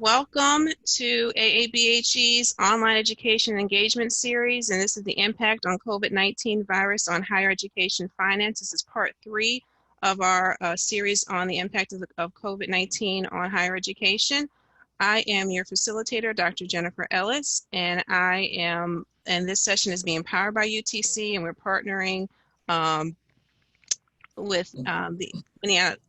Welcome to AABHE's Online Education Engagement Series, and this is the impact on COVID-19 virus on higher education finance. This is part 3 of our series on the impact of COVID-19 on higher education. I am your facilitator, Dr. Jennifer Ellis, and this session is being powered by UTC, and we're partnering with the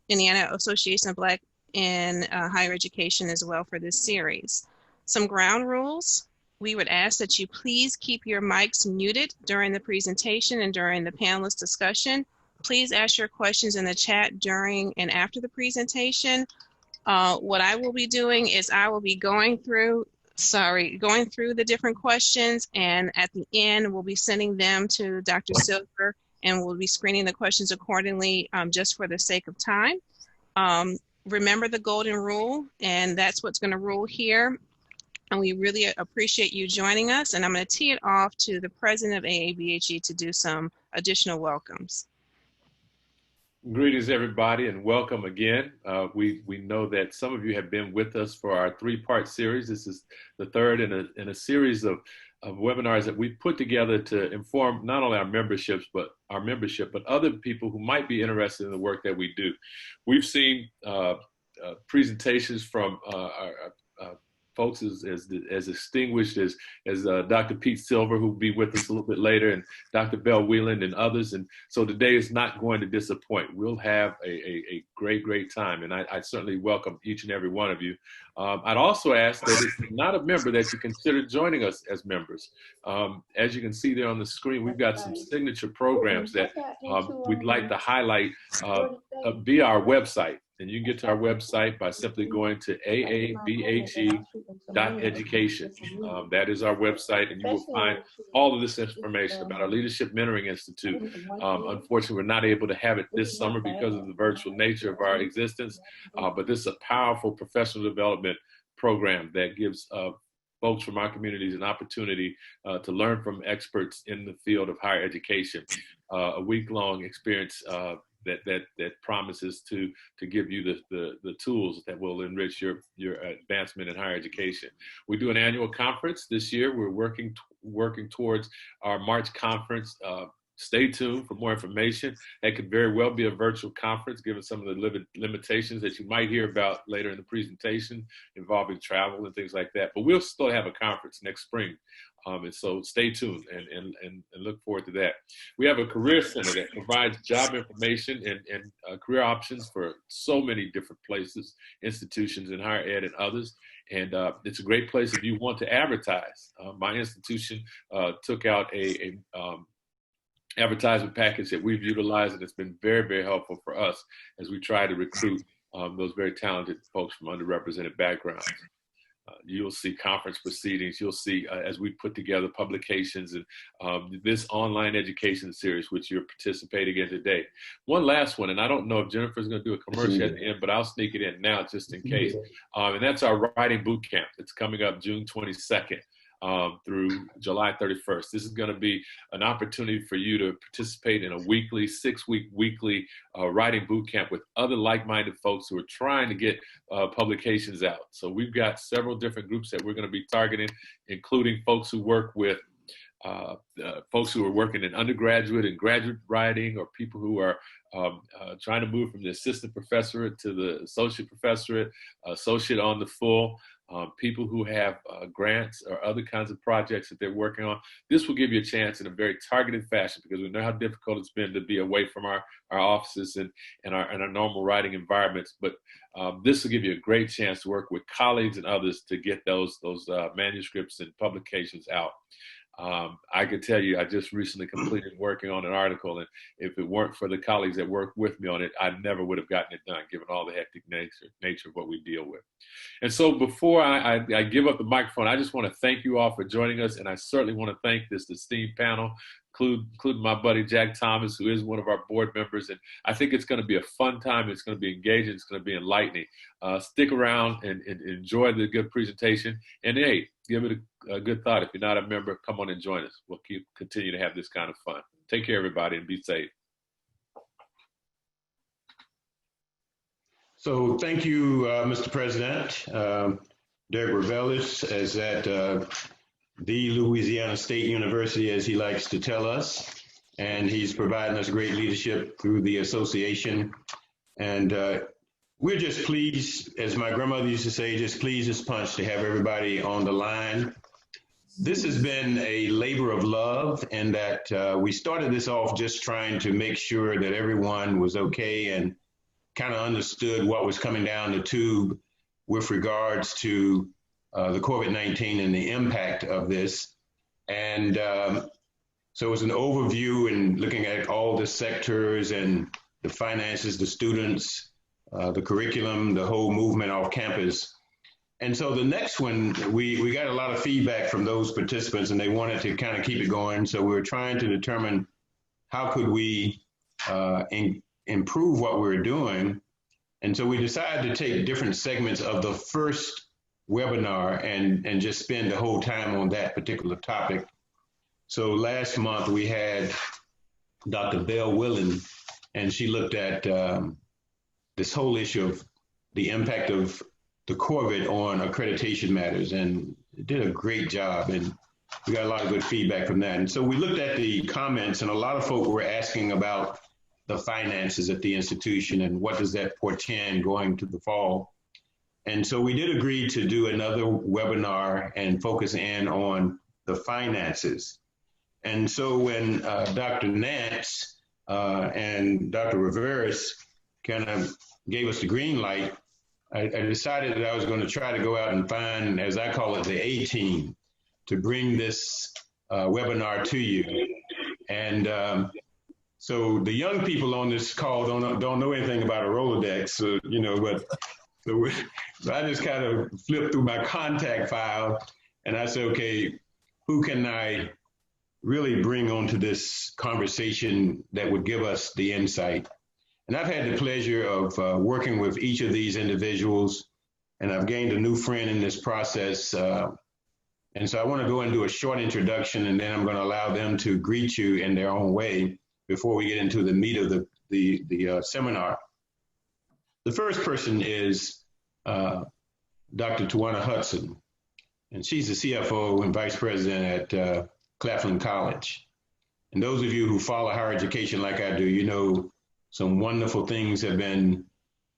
Indiana Association of Black in higher education as well for this series. Some ground rules. We would ask that you please keep your mics muted during the presentation and during the panelist discussion. Please ask your questions in the chat during and after the presentation. What I will be doing is I will be going through the different questions, and at the end we'll be sending them to Dr. Silver, and we'll be screening the questions accordingly just for the sake of time. Remember the golden rule, and that's what's going to rule here. And we really appreciate you joining us. And I'm going to tee it off to the president of AABHE to do some additional welcomes. Greetings, everybody, and welcome again. We know that some of you have been with us for our 3-part series. This is the third in a series of webinars that we've put together to inform not only our membership, but other people who might be interested in the work that we do. We've seen presentations from our folks as distinguished as Dr. Pete Silver, who will be with us a little bit later, and Dr. Bell Whelan and others. And so today is not going to disappoint. We'll have a great time, and I certainly welcome each and every one of you. I'd also ask that if you're not a member, that you consider joining us as members. As you can see there on the screen, we've got some signature programs that we'd like to highlight via our website. And you can get to our website by simply going to aabhe.education. That is our website, and you will find all of this information about our Leadership Mentoring Institute. Unfortunately, we're not able to have it this summer because of the virtual nature of our existence, but this is a powerful professional development program that gives folks from our communities an opportunity to learn from experts in the field of higher education. A week-long experience that promises to give you the tools that will enrich your advancement in higher education. We do an annual conference this year. We're working towards our March conference. Stay tuned for more information. That could very well be a virtual conference, given some of the limitations that you might hear about later in the presentation involving travel and things like that. But we'll still have a conference next spring. And so stay tuned and look forward to that. We have a career center that provides job information and career options for so many different places, institutions in higher ed and others. And it's a great place if you want to advertise. My institution took out a advertisement package that we've utilized, and it's been very helpful for us as we try to recruit those very talented folks from underrepresented backgrounds. You'll see conference proceedings. You'll see as we put together publications and this online education series, which you're participating in today. One last one, and I don't know if Jennifer's going to do a commercial at the end, but I'll sneak it in now just in case. And that's our writing boot camp. It's coming up June 22nd. Through July 31st. This is going to be an opportunity for you to participate in a 6-week weekly writing boot camp with other like-minded folks who are trying to get publications out. So we've got several different groups that we're going to be targeting, including folks who work with folks who are working in undergraduate and graduate writing, or people who are trying to move from the assistant professorate to the associate professorate, associate on the full. People who have grants or other kinds of projects that they're working on. This will give you a chance in a very targeted fashion, because we know how difficult it's been to be away from our offices and our normal writing environments. But this will give you a great chance to work with colleagues and others to get those manuscripts and publications out. I could tell you, I just recently completed working on an article, and if it weren't for the colleagues that worked with me on it, I never would have gotten it done, given all the hectic nature of what we deal with. And so before I give up the microphone, I just want to thank you all for joining us, and I certainly want to thank this esteemed panel, including my buddy Jack Thomas, who is one of our board members. And I think it's going to be a fun time. It's going to be engaging. It's going to be enlightening. Stick around and enjoy the good presentation. And hey, give it a good thought. If you're not a member, come on and join us. We'll continue to have this kind of fun. Take care, everybody, and be safe. So thank you, Mr. President. Derek Revelis is at the Louisiana State University, as he likes to tell us, and he's providing us great leadership through the association. And we're just pleased, as my grandmother used to say, just pleased as punch to have everybody on the line. This has been a labor of love, and that we started this off just trying to make sure that everyone was okay and kind of understood what was coming down the tube with regards to the COVID-19 and the impact of this. And so it was an overview and looking at all the sectors and the finances, the students, the curriculum, the whole movement off campus. And so the next one, we got a lot of feedback from those participants, and they wanted to kind of keep it going. So we were trying to determine how could we improve what we were doing. And so we decided to take different segments of the first webinar and just spend the whole time on that particular topic. So last month we had Dr. Belle Willen, and she looked at this whole issue of the impact of the COVID on accreditation matters, and did a great job, and we got a lot of good feedback from that. And so we looked at the comments, and a lot of folk were asking about the finances at the institution and what does that portend going to the fall. And so we did agree to do another webinar and focus in on the finances. And so when Dr. Nance and Dr. Rivera's kind of gave us the green light, I decided that I was going to try to go out and find, as I call it, the A-team to bring this webinar to you. And so the young people on this call don't know anything about a Rolodex, but so I just kind of flipped through my contact file, and I said, okay, who can I really bring onto this conversation that would give us the insight? And I've had the pleasure of working with each of these individuals, and I've gained a new friend in this process. And so I want to go and do a short introduction, and then I'm going to allow them to greet you in their own way before we get into the meat of the seminar. The first person is Dr. Tawana Hudson, and she's the CFO and Vice President at Claflin College. And those of you who follow higher education like I do, you know some wonderful things have been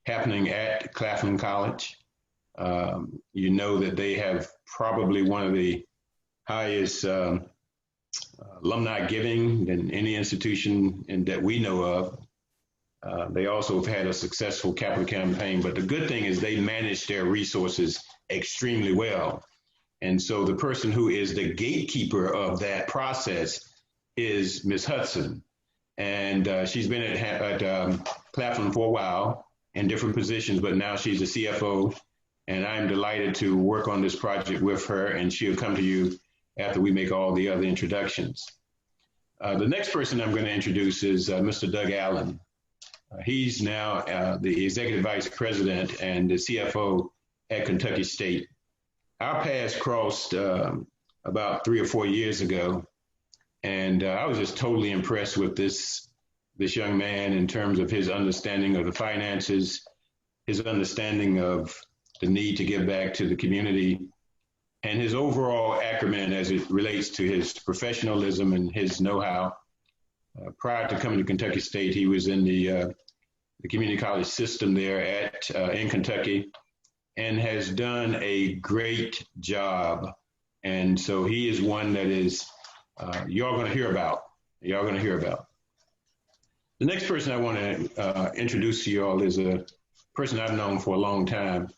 happening at Claflin College. You know that they have probably one of the highest alumni giving than any institution that we know of. They also have had a successful capital campaign, but the good thing is they manage their resources extremely well. And so the person who is the gatekeeper of that process is Ms. Hudson. And she's been at Claflin for a while in different positions, but now she's a CFO. And I'm delighted to work on this project with her, and she'll come to you after we make all the other introductions. The next person I'm going to introduce is Mr. Doug Allen. He's now the Executive Vice President and the CFO at Kentucky State. Our paths crossed about 3 or 4 years ago, and I was just totally impressed with this young man in terms of his understanding of the finances, his understanding of the need to give back to the community, and his overall acumen as it relates to his professionalism and his know-how. Prior to coming to Kentucky State, he was in the community college system there in Kentucky, and has done a great job. And so he is one that is you're going to hear about. The next person I want to introduce to you all is a person I've known for a long time,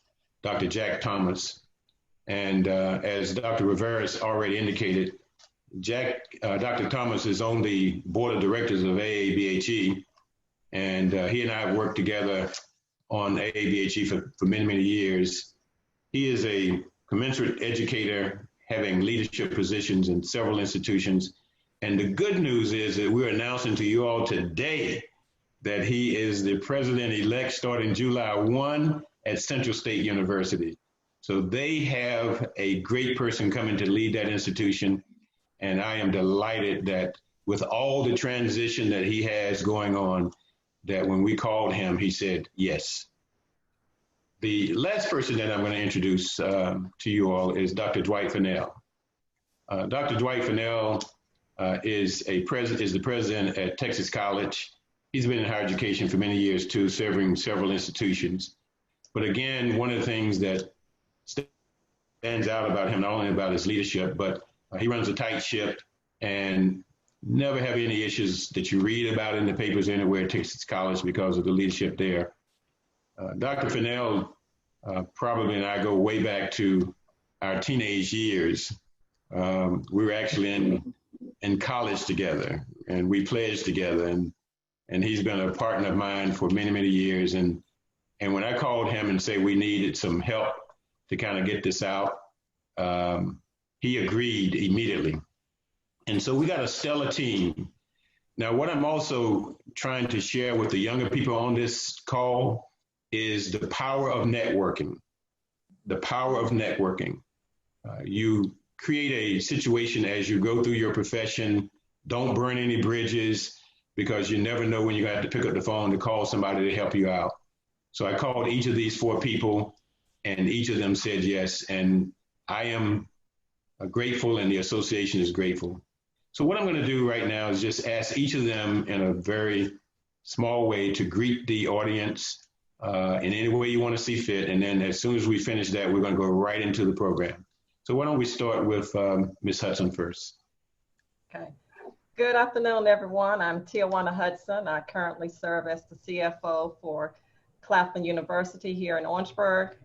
Dr. Jack Thomas. And as Dr. Rivera's already indicated, Dr. Thomas is on the board of directors of AABHE, and he and I have worked together on AABHE for many, many years. He is a commensurate educator, having leadership positions in several institutions. And the good news is that we're announcing to you all today that he is the president-elect starting July 1 at Central State University. So they have a great person coming to lead that institution. And I am delighted that with all the transition that he has going on, that when we called him, he said yes. The last person that I'm going to introduce to you all is Dr. Dwight Fennell. Dr. Dwight Fennell is the president at Texas College. He's been in higher education for many years too, serving several institutions. But again, one of the things that stands out about him, not only about his leadership, but he runs a tight ship and never have any issues that you read about in the papers anywhere at Texas College because of the leadership there. Dr. Fennell probably and I go way back to our teenage years. We were actually in college together, and we pledged together, and he's been a partner of mine for many, many years. And when I called him and said we needed some help to kind of get this out, he agreed immediately. And so we got a stellar team. Now, what I'm also trying to share with the younger people on this call is the power of networking. The power of networking. You create a situation as you go through your profession. Don't burn any bridges, because you never know when you're going to have to pick up the phone to call somebody to help you out. So I called each of these 4 people, and each of them said yes. And I am grateful, and the association is grateful. So what I'm going to do right now is just ask each of them in a very small way to greet the audience in any way you want to see fit. And then as soon as we finish that, we're going to go right into the program. So why don't we start with Ms. Hudson first? Okay. Good afternoon, everyone. I'm Tijuana Hudson. I currently serve as the CFO for Claflin University here in Orangeburg,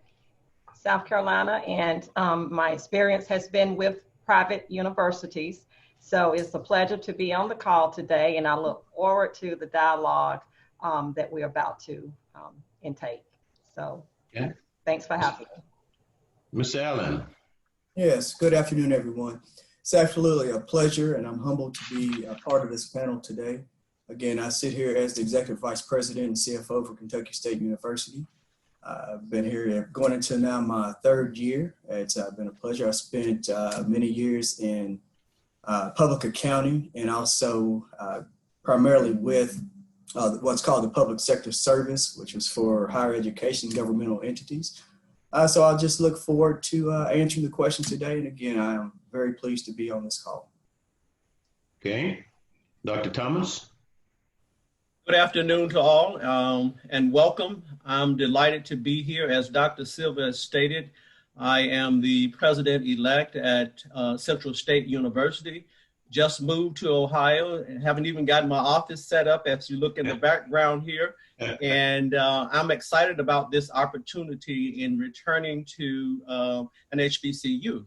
South Carolina. And my experience has been with private universities. So it's a pleasure to be on the call today, and I look forward to the dialogue that we're about to intake. So Thanks for having me. Mr. Allen. Yes, good afternoon, everyone. It's absolutely a pleasure, and I'm humbled to be a part of this panel today. Again, I sit here as the Executive Vice President and CFO for Kentucky State University. I've been here going into now my 3rd year. It's been a pleasure. I spent many years in public accounting, and also primarily with what's called the public sector service, which was for higher education governmental entities. So I'll just look forward to answering the question today. And again, I am very pleased to be on this call. Okay. Dr. Thomas. Good afternoon to all, and welcome. I'm delighted to be here. As Dr. Silva has stated, I am the president-elect at Central State University. Just moved to Ohio and haven't even gotten my office set up, as you look in the background here. And I'm excited about this opportunity in returning to an HBCU.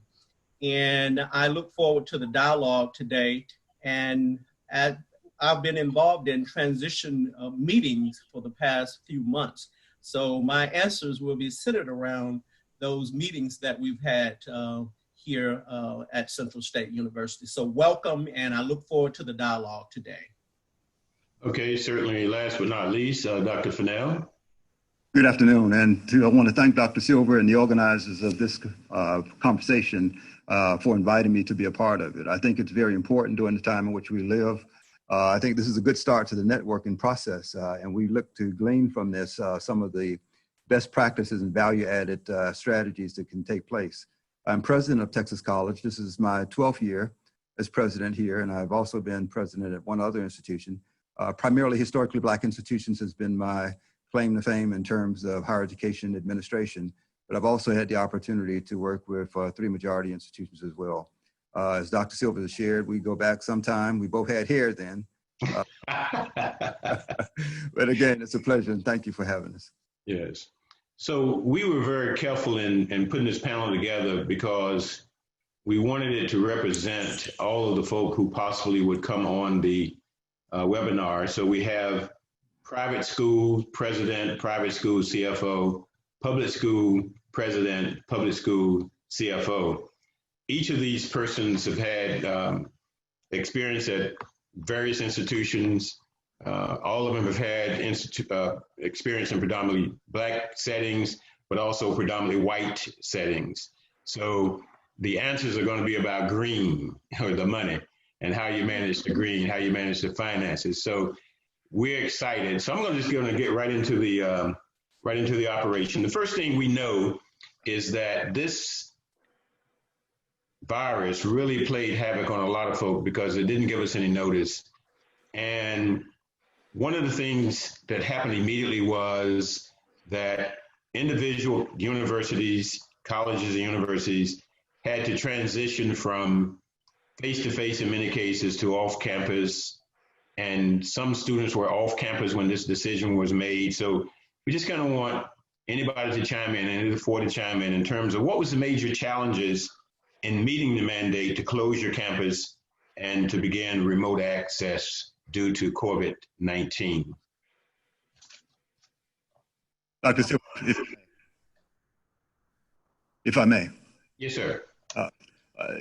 And I look forward to the dialogue today. And I've been involved in transition meetings for the past few months. So my answers will be centered around those meetings that we've had here at Central State University. So welcome, and I look forward to the dialogue today. Okay, certainly. Last but not least, Dr. Fennell. Good afternoon, and I want to thank Dr. Silver and the organizers of this conversation for inviting me to be a part of it. I think it's very important during the time in which we live. I think this is a good start to the networking process, and we look to glean from this some of the best practices and value-added strategies that can take place. I'm president of Texas College. This is my 12th year as president here, and I've also been president at one other institution. Primarily historically Black institutions has been my claim to fame in terms of higher education administration, but I've also had the opportunity to work with 3 majority institutions as well. As Dr. Silva has shared, we go back some time. We both had hair then. But again, it's a pleasure, and thank you for having us. Yes. So we were very careful in putting this panel together because we wanted it to represent all of the folk who possibly would come on the webinar. So we have private school president, private school CFO, public school president, public school CFO. Each of these persons have had experience at various institutions. All of them have had experience in predominantly Black settings, but also predominantly white settings. So the answers are going to be about green, or the money, and how you manage the green, how you manage the finances. So we're excited. So I'm just going to get right into the right into the operation. The first thing we know is that this virus really played havoc on a lot of folk because it didn't give us any notice. And one of the things that happened immediately was that individual universities, colleges and universities had to transition from face-to-face in many cases to off-campus. And some students were off-campus when this decision was made. So we just kind of want anybody to chime in, and four to chime in terms of what was the major challenges in meeting the mandate to close your campus and to begin remote access due to COVID-19. Dr. Silver, if I may. Yes, sir.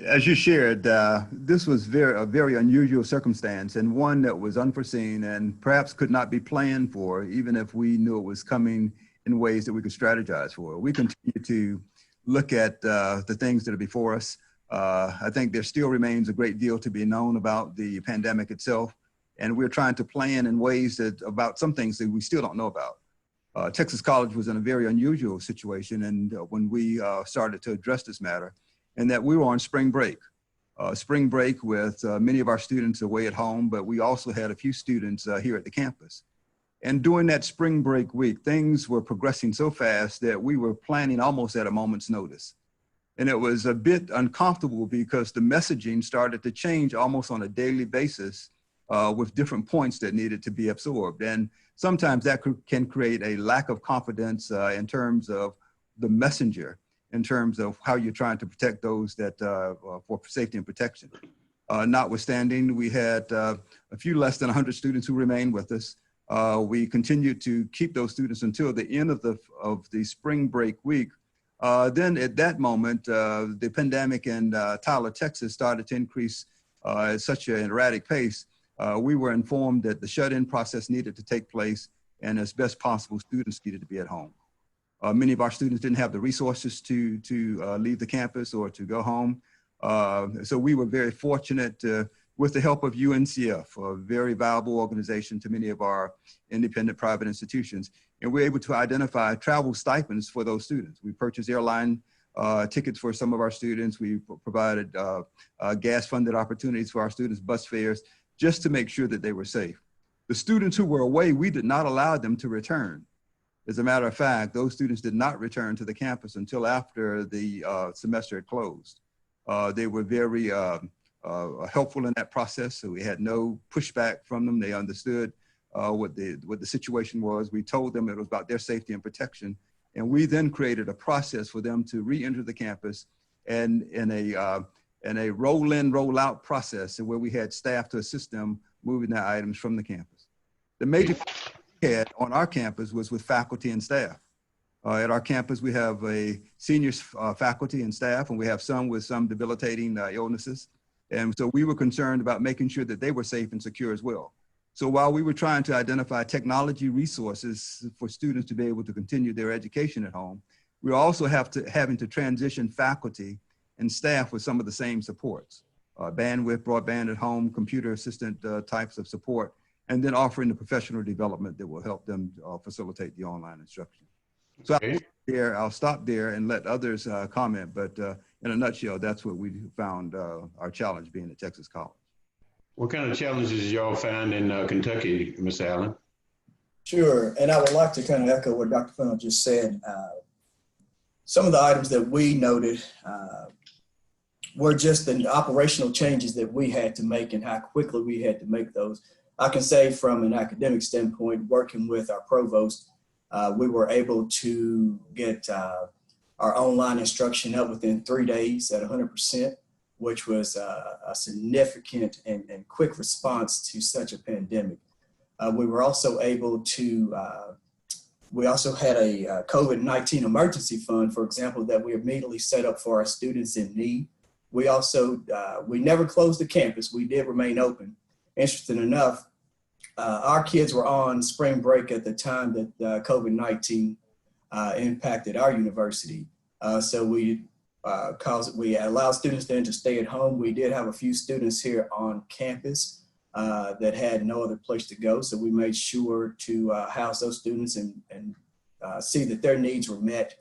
As you shared, this was a very unusual circumstance and one that was unforeseen and perhaps could not be planned for, even if we knew it was coming in ways that we could strategize for. We continue to look at the things that are before us. I think there still remains a great deal to be known about the pandemic itself, and we're trying to plan in ways about some things that we still don't know about. Texas College was in a very unusual situation, and when we started to address this matter, and that we were on spring break with many of our students away at home, but we also had a few students here at the campus. And during that spring break week, things were progressing so fast that we were planning almost at a moment's notice. And it was a bit uncomfortable because the messaging started to change almost on a daily basis with different points that needed to be absorbed. And sometimes that can create a lack of confidence in terms of the messenger, in terms of how you're trying to protect those that for safety and protection. Notwithstanding, we had a few less than 100 students who remained with us. We continued to keep those students until the end of the spring break week. Then at that moment, the pandemic in Tyler, Texas started to increase at such an erratic pace. We were informed that the shut-in process needed to take place, and as best possible, students needed to be at home. Many of our students didn't have the resources to leave the campus or to go home. So we were very fortunate with the help of UNCF, a very valuable organization to many of our independent private institutions. And we're able to identify travel stipends for those students. We purchased airline tickets for some of our students. We provided gas-funded opportunities for our students, bus fares, just to make sure that they were safe. The students who were away, we did not allow them to return. As a matter of fact, those students did not return to the campus until after the semester had closed. They were very helpful in that process, so we had no pushback from them. They understood what the situation was. We told them it was about their safety and protection, and we then created a process for them to re-enter the campus and in a roll-in, roll-out process where we had staff to assist them moving their items from the campus. The major had on our campus was with faculty and staff. At our campus, we have a senior faculty and staff, and we have some with some debilitating illnesses. And so we were concerned about making sure that they were safe and secure as well. So while we were trying to identify technology resources for students to be able to continue their education at home, we also having to transition faculty and staff with some of the same supports, bandwidth, broadband at home, computer assistant types of support, and then offering the professional development that will help them facilitate the online instruction. So I'll stop there and let others comment, but in a nutshell, that's what we found our challenge being at Texas College. What kind of challenges y'all found in Kentucky, Mr. Allen? Sure, and I would like to kind of echo what Dr. Fennell just said. Some of the items that we noted were just the operational changes that we had to make and how quickly we had to make those. I can say from an academic standpoint, working with our provost, we were able to get our online instruction up within 3 days at 100%, which was a significant and quick response to such a pandemic. We were also able to, we also had a COVID-19 emergency fund, for example, that we immediately set up for our students in need. We also, we never closed the campus. We did remain open. Interesting enough, our kids were on spring break at the time that COVID-19 impacted our university. So we allowed students then to stay at home. We did have a few students here on campus that had no other place to go. So we made sure to house those students and see that their needs were met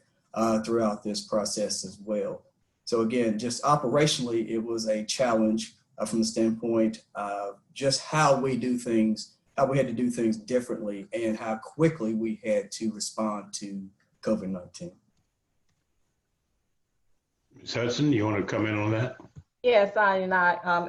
throughout this process as well. So again, just operationally, it was a challenge from the standpoint of just how we do things, how we had to do things differently, and how quickly we had to respond to COVID-19. Ms. Hudson, you want to comment on that? Yes, I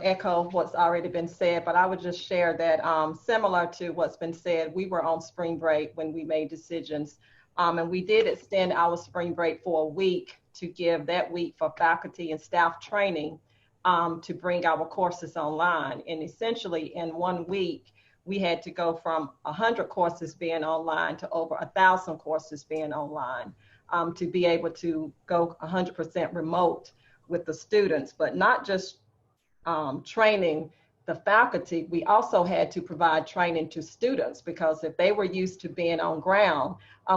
echo what's already been said, but I would just share that similar to what's been said, we were on spring break when we made decisions, and we did extend our spring break for a week to give that week for faculty and staff training to bring our courses online. And essentially in 1 week, we had to go from 100 courses being online to over 1,000 courses being online to be able to go 100% remote with the students, but not just training the faculty, we also had to provide training to students, because if they were used to being on ground,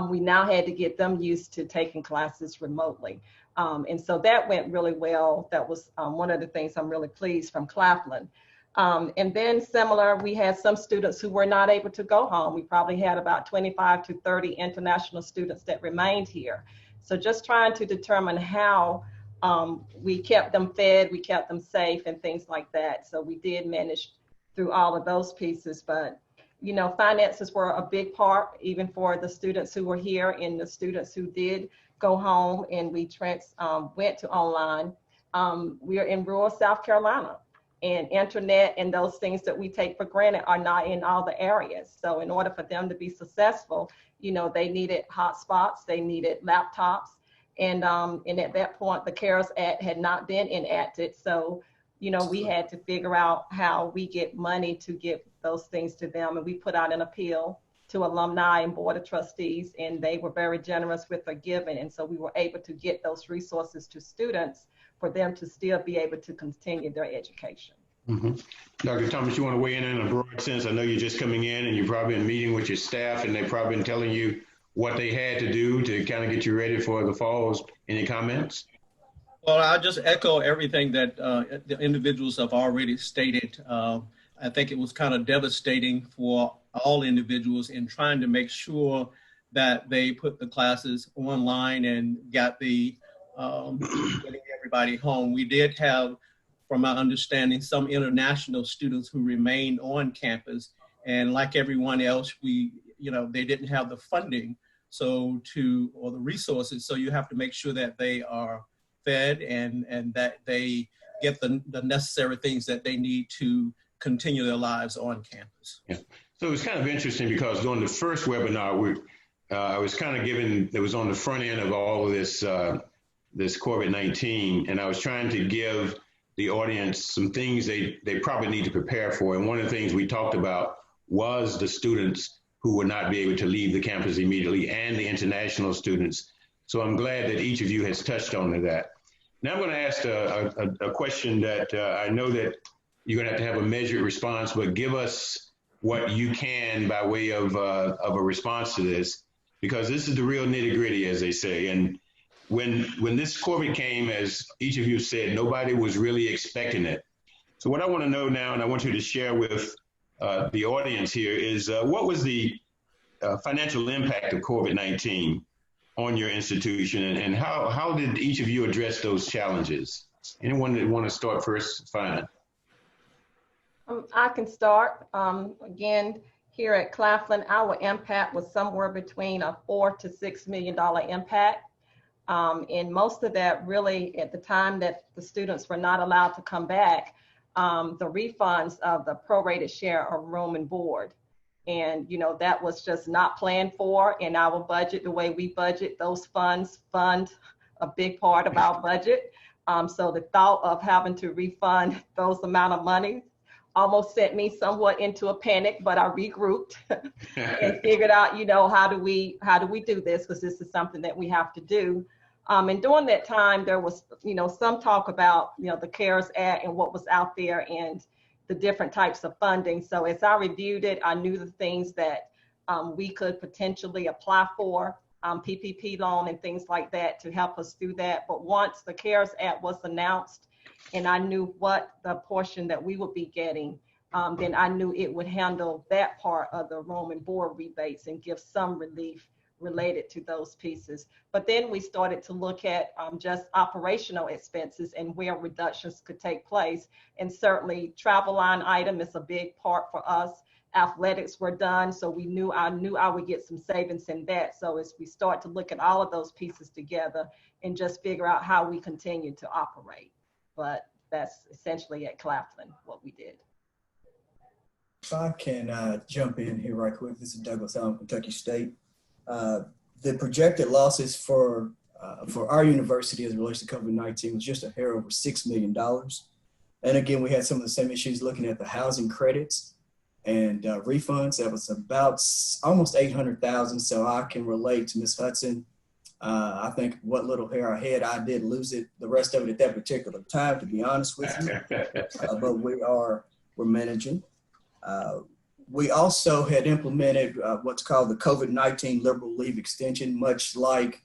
we now had to get them used to taking classes remotely. And so that went really well. That was one of the things I'm really pleased from Claflin. And then similar, we had some students who were not able to go home. We probably had about 25 to 30 international students that remained here. So just trying to determine how we kept them fed, we kept them safe, and things like that. So we did manage through all of those pieces, but you know, finances were a big part, even for the students who were here and the students who did go home and we went to online. We are in rural South Carolina, and internet and those things that we take for granted are not in all the areas. So in order for them to be successful, you know, they needed hotspots, they needed laptops. And at that point, the CARES Act had not been enacted. So, you know, we had to figure out how we get money to get those things to them. And we put out an appeal to alumni and board of trustees, and they were very generous with their giving. And so we were able to get those resources to students for them to still be able to continue their education. Mm-hmm. Dr. Thomas, you want to weigh in a broad sense? I know you're just coming in and you've probably been meeting with your staff and they've probably been telling you what they had to do to kind of get you ready for the falls. Any comments? Well, I'll just echo everything that the individuals have already stated. I think it was kind of devastating for all individuals in trying to make sure that they put the classes online and got the getting everybody home. We did have, from my understanding, some international students who remained on campus, and like everyone else, they didn't have the funding or the resources, so you have to make sure that they are fed and that they get the necessary things that they need to continue their lives on campus. Yeah. So it was kind of interesting because during the first webinar, I was kind of it was on the front end of all of this COVID-19, and I was trying to give the audience some things they probably need to prepare for. And one of the things we talked about was the students who would not be able to leave the campus immediately and the international students. So I'm glad that each of you has touched on that. Now I'm going to ask a question that I know that you're going to have a measured response, but give us what you can by way of a response to this, because this is the real nitty gritty, as they say. And when this COVID came, as each of you said, nobody was really expecting it. So what I want to know now, and I want you to share with the audience here, is what was the financial impact of COVID-19 on your institution, and how did each of you address those challenges? Anyone that want to start first, fine. I can start. Again, here at Claflin, our impact was somewhere between a $4 to $6 million impact. And most of that really at the time that the students were not allowed to come back, the refunds of the prorated share of room and board. And, you know, that was just not planned for in our budget. The way we budget, those funds fund a big part of our budget. So the thought of having to refund those amount of money almost sent me somewhat into a panic, but I regrouped and figured out, you know, how do we do this? Because this is something that we have to do. And during that time, there was, you know, some talk about, you know, the CARES Act and what was out there and the different types of funding. So as I reviewed it, I knew the things that we could potentially apply for, PPP loan and things like that to help us through that. But once the CARES Act was announced and I knew what the portion that we would be getting, then I knew it would handle that part of the room and board rebates and give some relief related to those pieces. But then we started to look at just operational expenses and where reductions could take place. And certainly travel line item is a big part for us. Athletics were done, so I knew I would get some savings in that. So as we start to look at all of those pieces together and just figure out how we continue to operate. But that's essentially at Claflin what we did. If I can jump in here right quick, this is Douglas Allen, Kentucky State. The projected losses for our university as it relates to COVID-19 was just a hair over $6 million. And again, we had some of the same issues looking at the housing credits and refunds. That was about almost 800,000. So I can relate to Ms. Hudson. I think what little hair I had, I did lose it, the rest of it at that particular time, to be honest with you. But we're managing. We also had implemented what's called the COVID-19 liberal leave extension, much like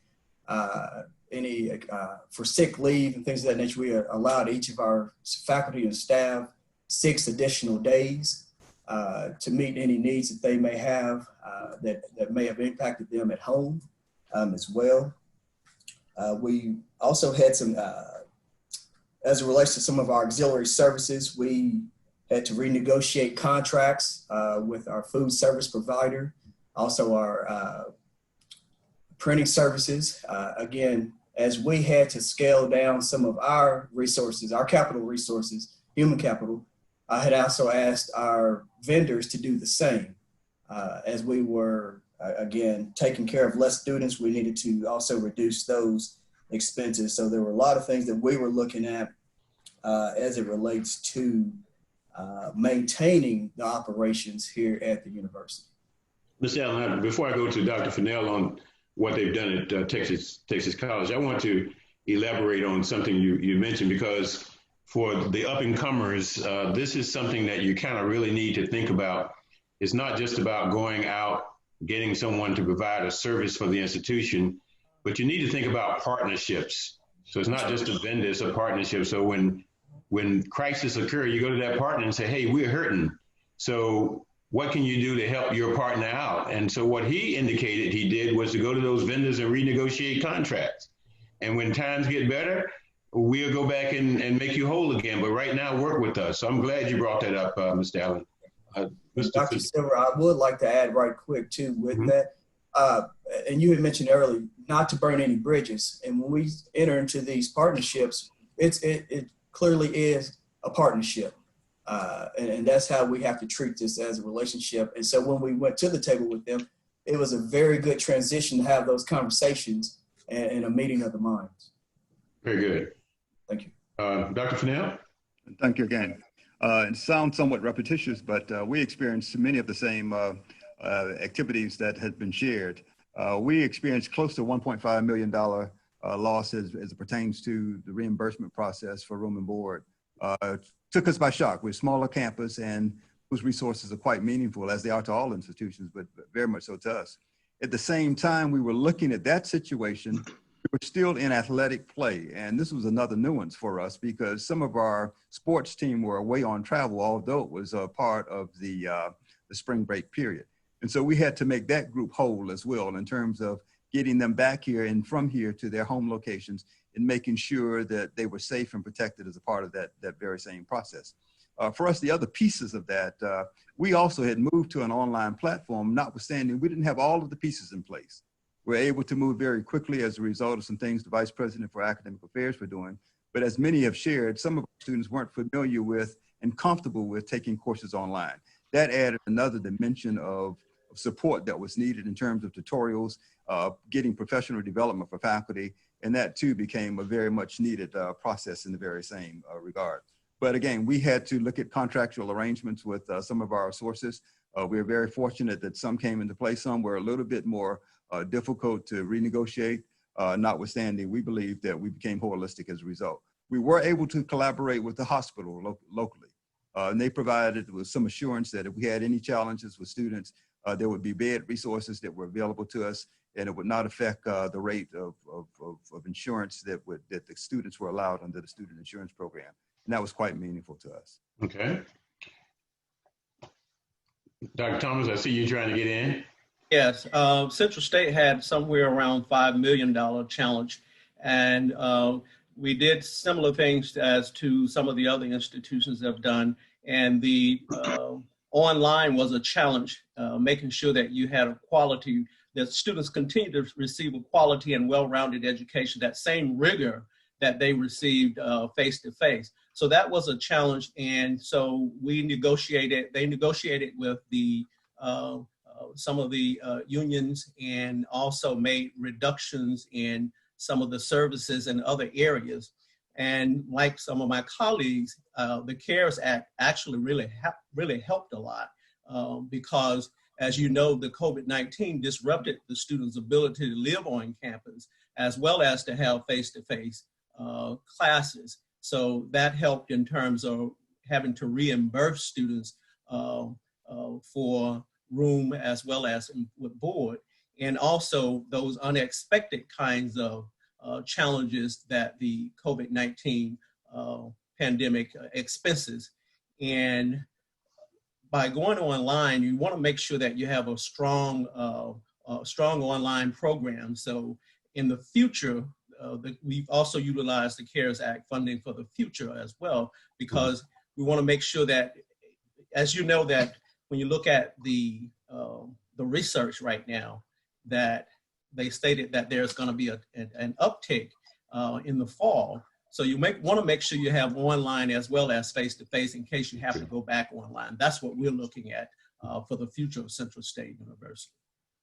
for sick leave and things of that nature. We allowed each of our faculty and staff 6 additional days to meet any needs that they may have that may have impacted them at home as well. We also had some, as it relates to some of our auxiliary services, we had to renegotiate contracts with our food service provider, also our printing services. Again, as we had to scale down some of our resources, our capital resources, human capital, I had also asked our vendors to do the same. As we were, again, taking care of less students, we needed to also reduce those expenses. So there were a lot of things that we were looking at as it relates to maintaining the operations here at the university. Ms. Allen, before I go to Dr. Fennell on what they've done at Texas College, I want to elaborate on something you mentioned, because for the up-and-comers, this is something that you kind of really need to think about. It's not just about going out, getting someone to provide a service for the institution, but you need to think about partnerships. So it's not just a vendor, it's a partnership. So when crisis occur, you go to that partner and say, hey, we're hurting. So what can you do to help your partner out? And so what he indicated he did was to go to those vendors and renegotiate contracts. And when times get better, we'll go back and make you whole again. But right now, work with us. So I'm glad you brought that up, Mr. Allen. Dr. Silver, I would like to add right quick too with that. And you had mentioned earlier, not to burn any bridges. And when we enter into these partnerships, it clearly is a partnership. And that's how we have to treat this as a relationship. And so when we went to the table with them, it was a very good transition to have those conversations and a meeting of the minds. Very good. Thank you. Dr. Fennell? Thank you again. It sounds somewhat repetitious, but we experienced many of the same activities that had been shared. We experienced close to $1.5 million loss as it pertains to the reimbursement process for room and board. Took us by shock. We're a smaller campus, and those resources are quite meaningful, as they are to all institutions, but very much so to us. At the same time, we were looking at that situation. We were still in athletic play, and this was another nuance for us because some of our sports team were away on travel, although it was a part of the spring break period. And so we had to make that group whole as well in terms of getting them back here and from here to their home locations and making sure that they were safe and protected as a part of that very same process. For us, the other pieces of that, we also had moved to an online platform, notwithstanding we didn't have all of the pieces in place. We're able to move very quickly as a result of some things the Vice President for Academic Affairs were doing. But as many have shared, some of our students weren't familiar with and comfortable with taking courses online. That added another dimension of support that was needed in terms of tutorials, getting professional development for faculty, and that too became a very much needed process in the very same regard. But again, we had to look at contractual arrangements with some of our sources. We are very fortunate that some came into play, some were a little bit more difficult to renegotiate, notwithstanding, we believe that we became holistic as a result. We were able to collaborate with the hospital locally, and they provided with some assurance that if we had any challenges with students, there would be bed resources that were available to us, and it would not affect the rate of insurance that the students were allowed under the student insurance program. And that was quite meaningful to us. Okay. Dr. Thomas, I see you trying to get in. Yes, Central State had somewhere around $5 million challenge, and we did similar things as to some of the other institutions have done. And the online was a challenge, making sure that you had a quality, that students continue to receive a quality and well-rounded education, that same rigor that they received face-to-face. So that was a challenge, and so they negotiated with the some of the unions, and also made reductions in some of the services in other areas. And like some of my colleagues, the CARES Act actually really helped a lot because, as you know, the COVID-19 disrupted the students' ability to live on campus as well as to have face-to-face classes. So that helped in terms of having to reimburse students for room as well as with board, and also those unexpected kinds of challenges that the COVID-19 pandemic expenses. And by going online, you want to make sure that you have a strong online program. So in the future, we've also utilized the CARES Act funding for the future as well, because we want to make sure that, as you know, that when you look at the research right now, that they stated that there's going to be an uptick in the fall. So you want to make sure you have online as well as face-to-face in case you have to go back online. That's what we're looking at for the future of Central State University.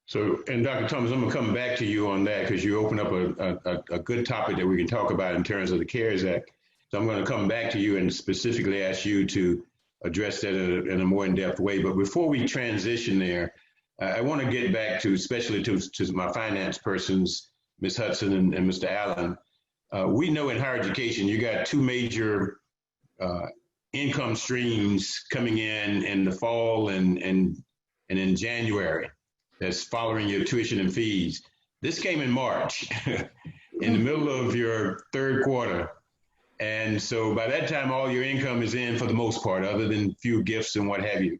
So, and Dr. Thomas, I'm going to come back to you on that because you open up a good topic that we can talk about in terms of the CARES Act. So I'm going to come back to you and specifically ask you to address that in a more in-depth way. But before we transition there, I want to get back to, especially to my finance persons, Ms. Hudson and Mr. Allen. We know in higher education, you got two major income streams coming in the fall and in January. That's following your tuition and fees. This came in March, in the middle of your third quarter. And so by that time, all your income is in for the most part, other than few gifts and what have you.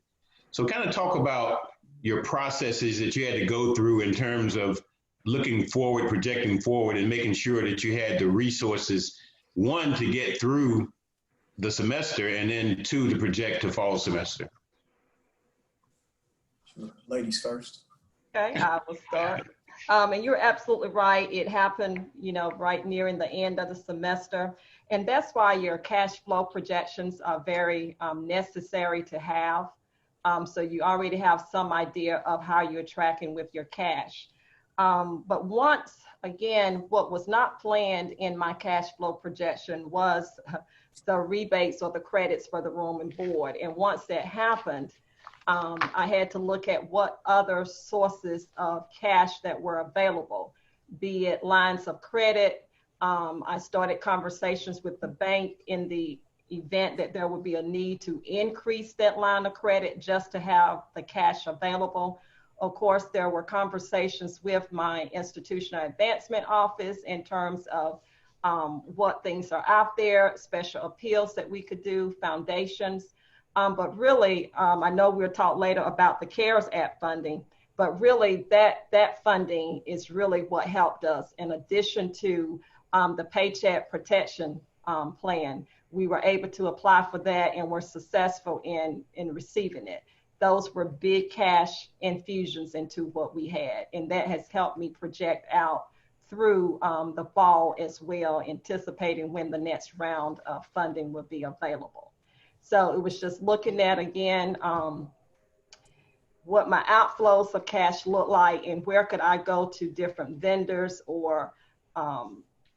So kind of talk about your processes that you had to go through in terms of looking forward, projecting forward, and making sure that you had the resources, one, to get through the semester, and then two, to project to fall semester. Sure. Ladies first. Okay, I will start. And you're absolutely right. It happened, right nearing the end of the semester. And that's why your cash flow projections are very necessary to have. So you already have some idea of how you're tracking with your cash. But once again, what was not planned in my cash flow projection was the rebates or the credits for the room and board. And once that happened, I had to look at what other sources of cash that were available, be it lines of credit. I started conversations with the bank in the event that there would be a need to increase that line of credit just to have the cash available. Of course, there were conversations with my institutional advancement office in terms of what things are out there, special appeals that we could do, foundations. But really, I know we'll talk later about the CARES Act funding, but really that funding is really what helped us. In addition to the Paycheck Protection Plan, we were able to apply for that and were successful in receiving it. Those were big cash infusions into what we had, and that has helped me project out through the fall as well, anticipating when the next round of funding will be available. So it was just looking at, again, what my outflows of cash look like and where could I go to different vendors or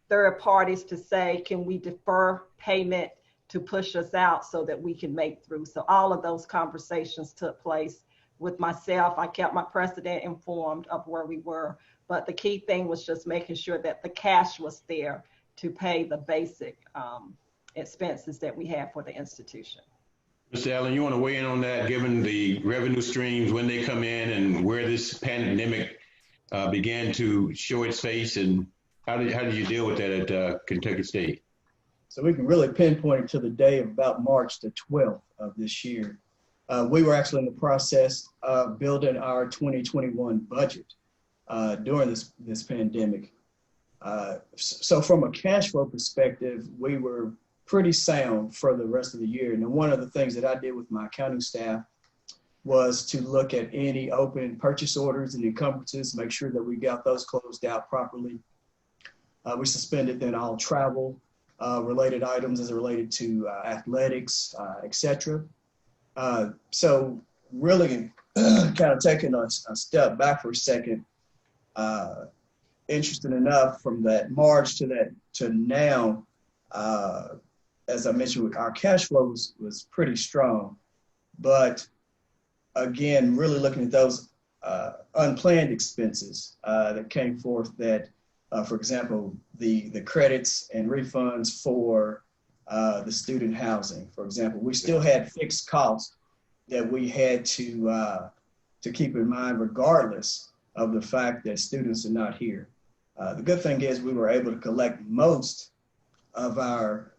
third parties to say, can we defer payment to push us out so that we can make through. So all of those conversations took place with myself. I kept my president informed of where we were, but the key thing was just making sure that the cash was there to pay the basic expenses that we have for the institution. Mr. Allen, you want to weigh in on that, given the revenue streams, when they come in and where this pandemic began to show its face, and how did you deal with that at Kentucky State? So we can really pinpoint it to the day of about March the 12th of this year. We were actually in the process of building our 2021 budget during this pandemic. So from a cash flow perspective, we were pretty sound for the rest of the year. And one of the things that I did with my accounting staff was to look at any open purchase orders and encumbrances, make sure that we got those closed out properly. We suspended then all travel related items as it related to athletics, et cetera. So really kind of taking a step back for a second, interesting enough from that March to now, as I mentioned, our cash flow was pretty strong, but again, really looking at those unplanned expenses that came forth that, for example, the credits and refunds for the student housing, for example, we still had fixed costs that we had to keep in mind regardless of the fact that students are not here. The good thing is we were able to collect most of our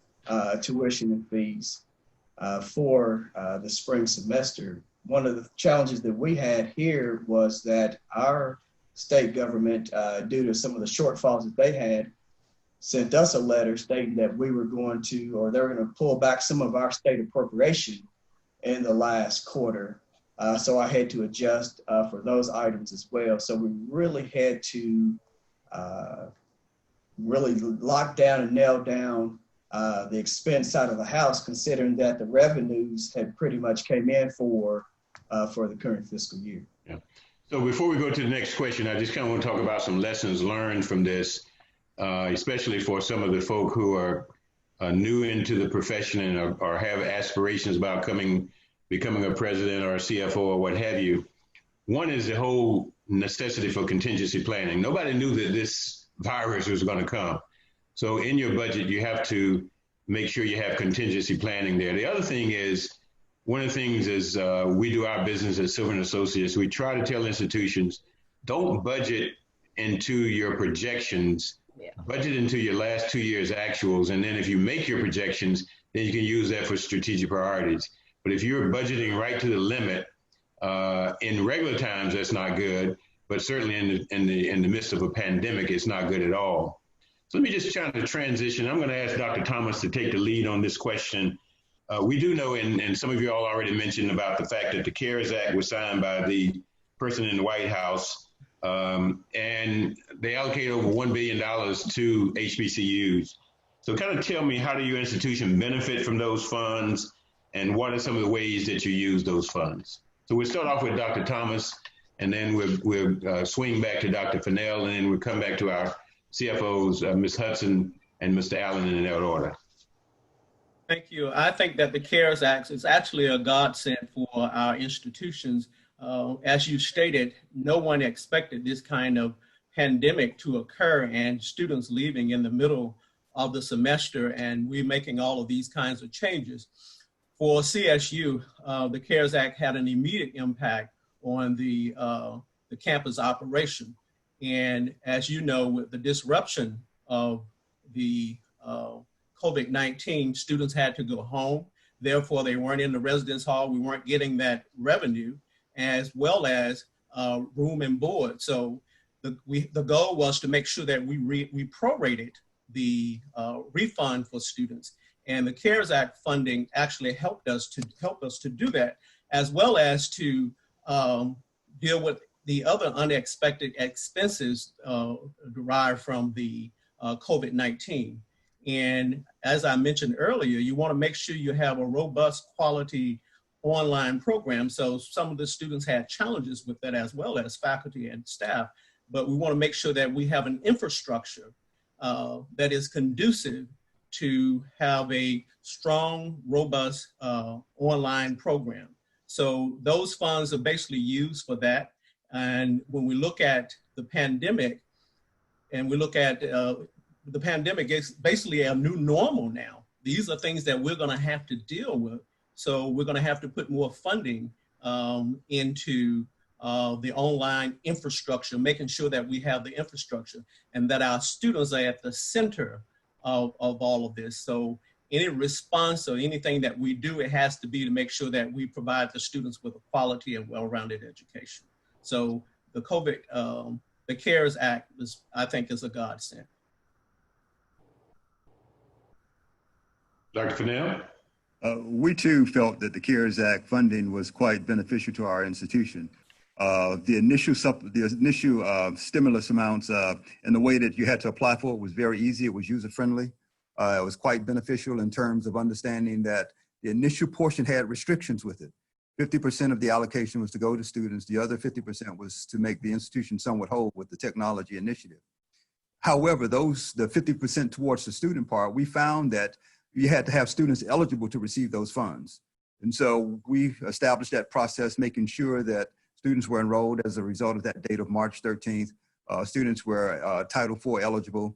tuition and fees for the spring semester. One of the challenges that we had here was that our state government, due to some of the shortfalls that they had, sent us a letter stating that we were going to, or they were going to pull back some of our state appropriation in the last quarter. So I had to adjust for those items as well. So we really had to really lock down and nail down the expense side of the house, considering that the revenues had pretty much came in for the current fiscal year. Yeah. So before we go to the next question, I just kind of want to talk about some lessons learned from this, especially for some of the folk who are new into the profession and or have aspirations about becoming a president or a CFO or what have you. One is the whole necessity for contingency planning. Nobody knew that this virus was going to come. So in your budget, you have to make sure you have contingency planning there. The other thing is, one of the things is we do our business as Silver & Associates. We try to tell institutions, don't budget into your projections, budget into your last 2 years actuals. And then if you make your projections, then you can use that for strategic priorities. But if you're budgeting right to the limit, in regular times, that's not good. But certainly in the midst of a pandemic, it's not good at all. So let me just try to transition. I'm going to ask Dr. Thomas to take the lead on this question. We do know, and some of you all already mentioned about the fact that the CARES Act was signed by the person in the White House, and they allocate over $1 billion to HBCUs. So kind of tell me, how do your institution benefit from those funds, and what are some of the ways that you use those funds? So we'll start off with Dr. Thomas, and then we'll swing back to Dr. Fennell, and then we'll come back to our CFOs, Ms. Hudson and Mr. Allen, in that order. Thank you. I think that the CARES Act is actually a godsend for our institutions. As you stated, no one expected this kind of pandemic to occur and students leaving in the middle of the semester, and we're making all of these kinds of changes. For CSU, the CARES Act had an immediate impact on the campus operation. And as you know, with the disruption of the COVID-19, students had to go home. Therefore, they weren't in the residence hall. We weren't getting that revenue, as well as room and board. So the goal was to make sure that we prorated the refund for students. And the CARES Act funding actually helped us to do that, as well as to deal with the other unexpected expenses derived from the COVID-19. And as I mentioned earlier, you want to make sure you have a robust quality online program. So some of the students had challenges with that, as well as faculty and staff, but we want to make sure that we have an infrastructure that is conducive to have a strong, robust online program. So those funds are basically used for that. And when we look at the pandemic, and we look at the pandemic is basically a new normal now. These are things that we're going to have to deal with. So we're going to have to put more funding into the online infrastructure, making sure that we have the infrastructure and that our students are at the center of all of this. So any response or anything that we do, it has to be to make sure that we provide the students with a quality and well-rounded education. So the the CARES Act I think is a godsend. Dr. Fennell? We too felt that the CARES Act funding was quite beneficial to our institution. The initial stimulus amounts and the way that you had to apply for it was very easy. It was user-friendly. It was quite beneficial in terms of understanding that the initial portion had restrictions with it. 50% of the allocation was to go to students. The other 50% was to make the institution somewhat whole with the technology initiative. However, the 50% towards the student part, we found that you had to have students eligible to receive those funds. And so we established that process, making sure that students were enrolled as a result of that date of March 13th. Students were Title IV eligible.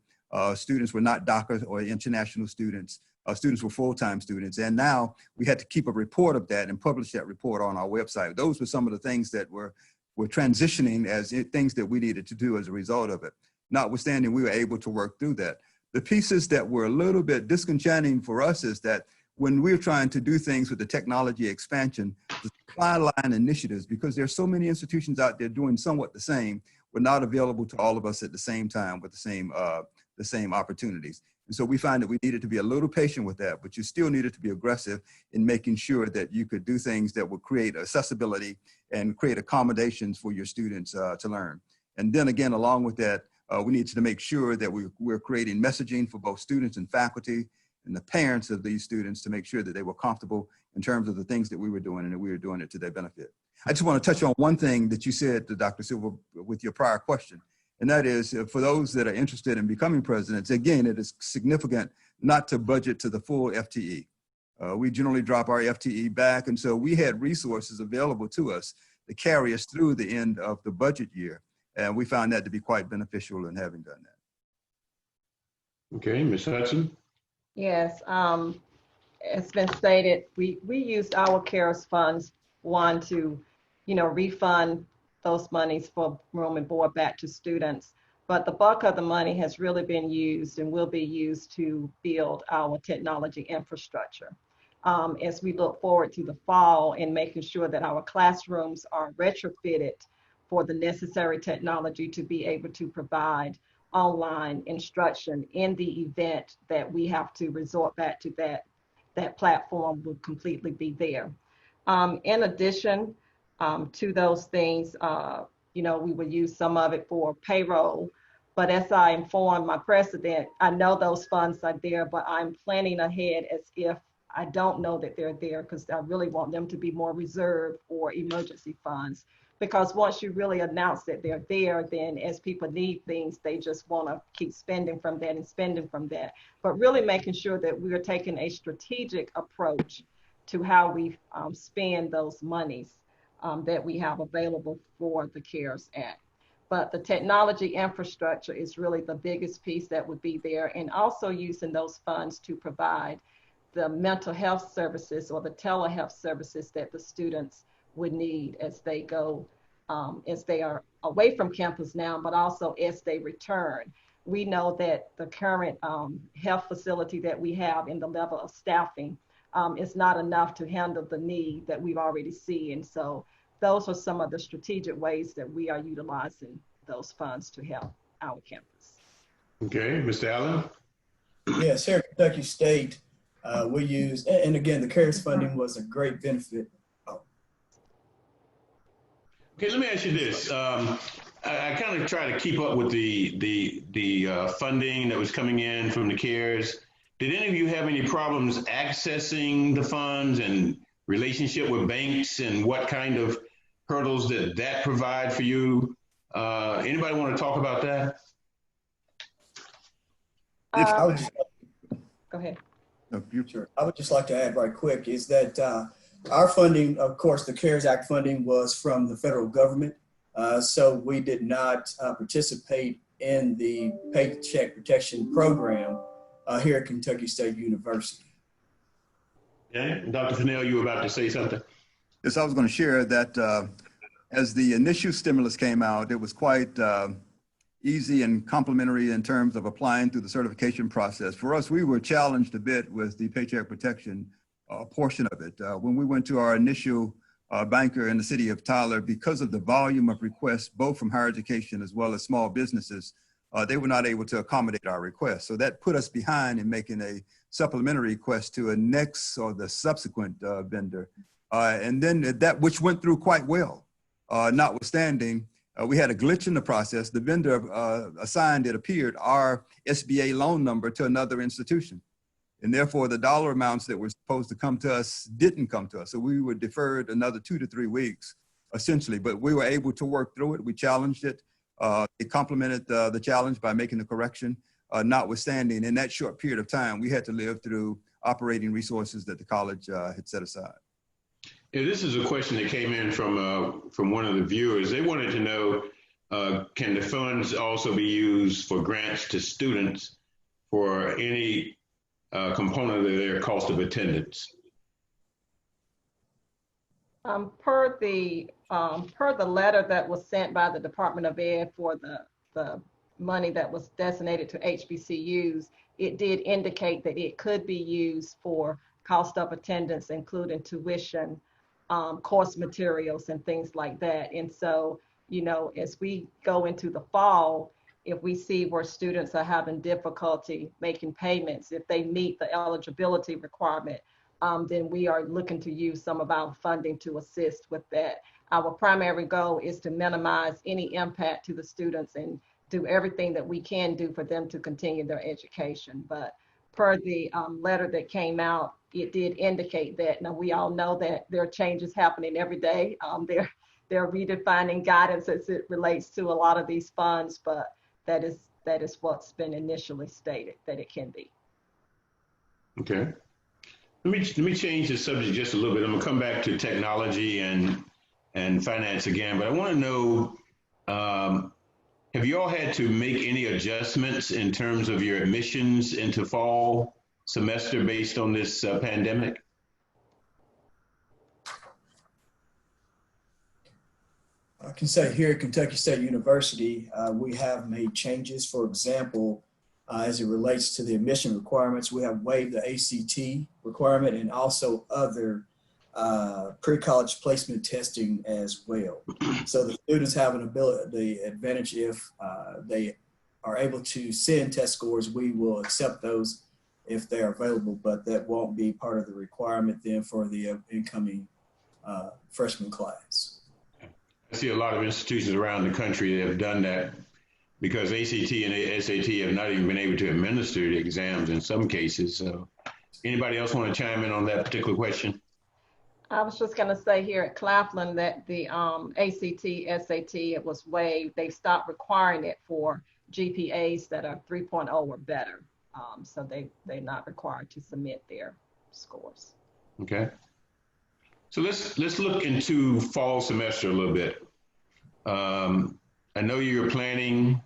Students were not DACA or international students. Students were full-time students. And now we had to keep a report of that and publish that report on our website. Those were some of the things that were transitioning as things that we needed to do as a result of it. Notwithstanding, we were able to work through that. The pieces that were a little bit disconcerting for us is that when we're trying to do things with the technology expansion, the supply line initiatives, because there's so many institutions out there doing somewhat the same, were not available to all of us at the same time with the same opportunities. And so we find that we needed to be a little patient with that, but you still needed to be aggressive in making sure that you could do things that would create accessibility and create accommodations for your students to learn. And then again, along with that, we needed to make sure that we're creating messaging for both students and faculty and the parents of these students to make sure that they were comfortable in terms of the things that we were doing and that we were doing it to their benefit. I just want to touch on one thing that you said to Dr. Silva with your prior question, and that is for those that are interested in becoming presidents, again, it is significant not to budget to the full FTE. We generally drop our FTE back, and so we had resources available to us to carry us through the end of the budget year. And we found that to be quite beneficial in having done that. Okay, Ms. Hudson? Yes, it's been stated, we used our CARES funds, one, to, refund those monies for room and board back to students. But the bulk of the money has really been used and will be used to build our technology infrastructure. As we look forward to the fall and making sure that our classrooms are retrofitted for the necessary technology to be able to provide online instruction in the event that we have to resort back to that platform will completely be there. In addition to those things, we would use some of it for payroll, but as I informed my president, I know those funds are there, but I'm planning ahead as if I don't know that they're there, because I really want them to be more reserved for emergency funds. Because once you really announce that they're there, then as people need things, they just want to keep spending from that and spending from that. But really making sure that we're taking a strategic approach to how we spend those monies that we have available for the CARES Act. But the technology infrastructure is really the biggest piece that would be there, and also using those funds to provide the mental health services or the telehealth services that the students would need as they go, as they are away from campus now, but also as they return. We know that the current health facility that we have in the level of staffing is not enough to handle the need that we've already seen. And so those are some of the strategic ways that we are utilizing those funds to help our campus. Okay, Mr. Allen? Yes, here at Kentucky State, we use, and again, the CARES funding was a great benefit. Okay, let me ask you this. I kind of try to keep up with the funding that was coming in from the CARES. Did any of you have any problems accessing the funds and relationship with banks, and what kind of hurdles did that provide for you? Anybody want to talk about that? Go ahead. No, sure. I would just like to add right quick is that our funding, of course, the CARES Act funding was from the federal government. So we did not participate in the Paycheck Protection Program here at Kentucky State University. Okay, Dr. Fennell, you were about to say something. Yes, I was going to share that as the initial stimulus came out, it was quite easy and complimentary in terms of applying through the certification process. For us, we were challenged a bit with the Paycheck Protection portion of it. When we went to our initial banker in the city of Tyler, because of the volume of requests, both from higher education as well as small businesses, they were not able to accommodate our request. So that put us behind in making a supplementary request to a next or the subsequent vendor. And then that, which went through quite well, notwithstanding, we had a glitch in the process. The vendor assigned, it appeared, our SBA loan number to another institution. And therefore, the dollar amounts that were supposed to come to us didn't come to us. So we were deferred another 2 to 3 weeks, essentially. But we were able to work through it. We challenged it. It complemented the challenge by making the correction. Notwithstanding, in that short period of time, we had to live through operating resources that the college had set aside. Yeah, this is a question that came in from one of the viewers. They wanted to know, can the funds also be used for grants to students for any component of their cost of attendance? Per the letter that was sent by the Department of Ed for the money that was designated to HBCUs, it did indicate that it could be used for cost of attendance, including tuition, course materials, and things like that. And so, you know, as we go into the fall, if we see where students are having difficulty making payments, if they meet the eligibility requirement, then we are looking to use some of our funding to assist with that. Our primary goal is to minimize any impact to the students and do everything that we can do for them to continue their education. But per the letter that came out, it did indicate that. Now, we all know that there are changes happening every day. They're redefining guidance as it relates to a lot of these funds, but that is what's been initially stated, that it can be. Okay. Let me change the subject just a little bit. I'm gonna come back to technology and finance again, but I want to know, have you all had to make any adjustments in terms of your admissions into fall semester based on this pandemic? I can say here at Kentucky State University, we have made changes. For example, as it relates to the admission requirements, we have waived the ACT requirement and also other pre-college placement testing as well. So the students have the advantage if they are able to send test scores, we will accept those if they're available, but that won't be part of the requirement then for the incoming freshman class. I see a lot of institutions around the country that have done that because ACT and SAT have not even been able to administer the exams in some cases. So anybody else want to chime in on that particular question? I was just going to say here at Claflin that the ACT, SAT, it was waived. They stopped requiring it for GPAs that are 3.0 or better. So they're not required to submit their scores. Okay. So let's look into fall semester a little bit. I know you're planning,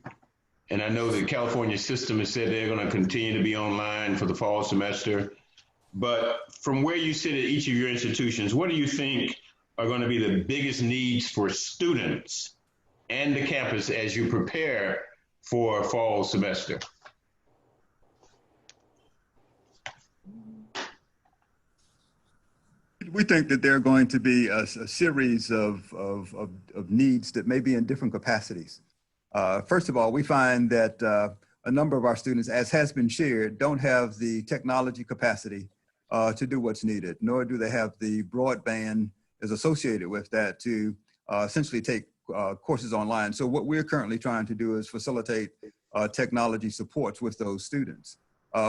and I know the California system has said they're going to continue to be online for the fall semester. But from where you sit at each of your institutions, what do you think are going to be the biggest needs for students and the campus as you prepare for fall semester? We think that there are going to be a series of needs that may be in different capacities. First of all, we find that a number of our students, as has been shared, don't have the technology capacity to do what's needed, nor do they have the broadband as associated with that to essentially take courses online. So what we're currently trying to do is facilitate technology supports with those students.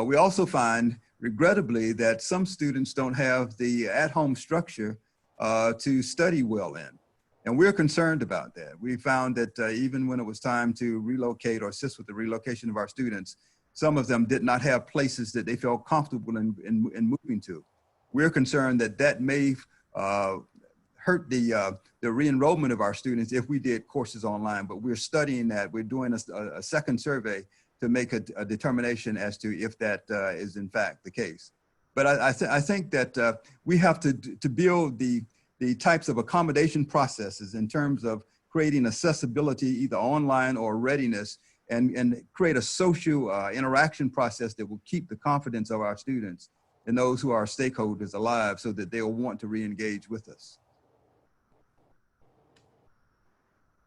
We also find, regrettably, that some students don't have the at-home structure to study well in. And we're concerned about that. We found that even when it was time to relocate or assist with the relocation of our students, some of them did not have places that they felt comfortable in moving to. We're concerned that that may hurt the re-enrollment of our students if we did courses online, but we're studying that. We're doing a second survey to make a determination as to if that is in fact the case. But I think that we have to build the types of accommodation processes in terms of creating accessibility either online or readiness and create a social interaction process that will keep the confidence of our students and those who are stakeholders alive so that they'll want to re-engage with us.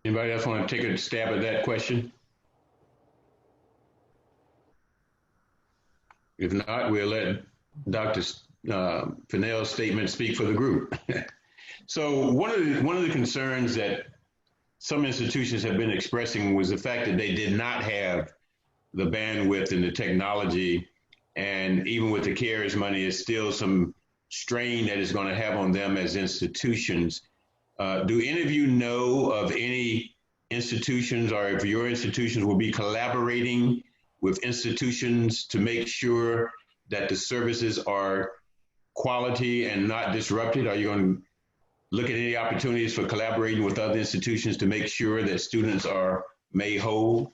Anybody else want to take a stab at that question? If not, we'll let Dr. Fennell's statement speak for the group. So one of the concerns that some institutions have been expressing was the fact that they did not have the bandwidth and the technology, and even with the CARES money, is still some strain that is going to have on them as institutions. Do any of you know of any institutions, or if your institutions will be collaborating with institutions to make sure that the services are quality and not disrupted? Are you going to look at any opportunities for collaborating with other institutions to make sure that students are made whole?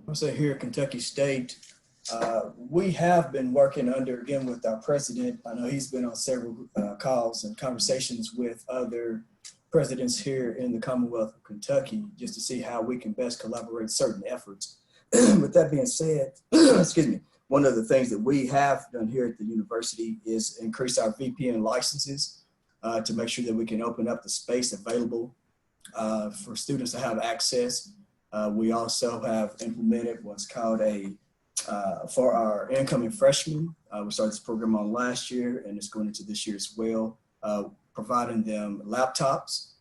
I'll say here at Kentucky State, we have been working again, with our president. I know he's been on several calls and conversations with other presidents here in the Commonwealth of Kentucky, just to see how we can best collaborate certain efforts. With that being said, excuse me, one of the things that we have done here at the university is increase our VPN licenses to make sure that we can open up the space available for students to have access. We also have implemented what's called for our incoming freshmen. We started this program on last year, and it's going into this year as well, providing them laptops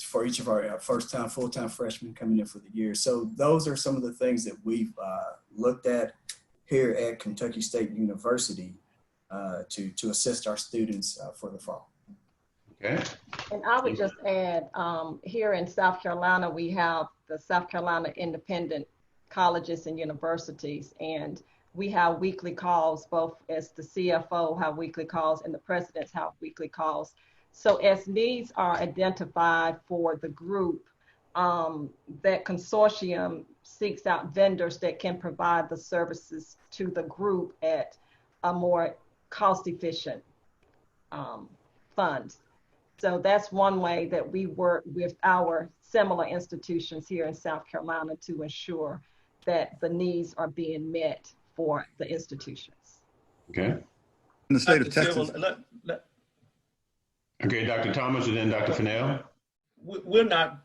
for each of our first-time, full-time freshmen coming in for the year. So those are some of the things that we've looked at here at Kentucky State University to assist our students for the fall. Okay. And I would just add, here in South Carolina, we have the South Carolina Independent Colleges and Universities, and we have weekly calls, both as the CFO have weekly calls and the presidents have weekly calls. So as needs are identified for the group, that consortium seeks out vendors that can provide the services to the group at a more cost-efficient funds. So that's one way that we work with our similar institutions here in South Carolina to ensure that the needs are being met for the institutions. Okay. In the state of Texas. Okay, Dr. Thomas and then Dr. Fennell.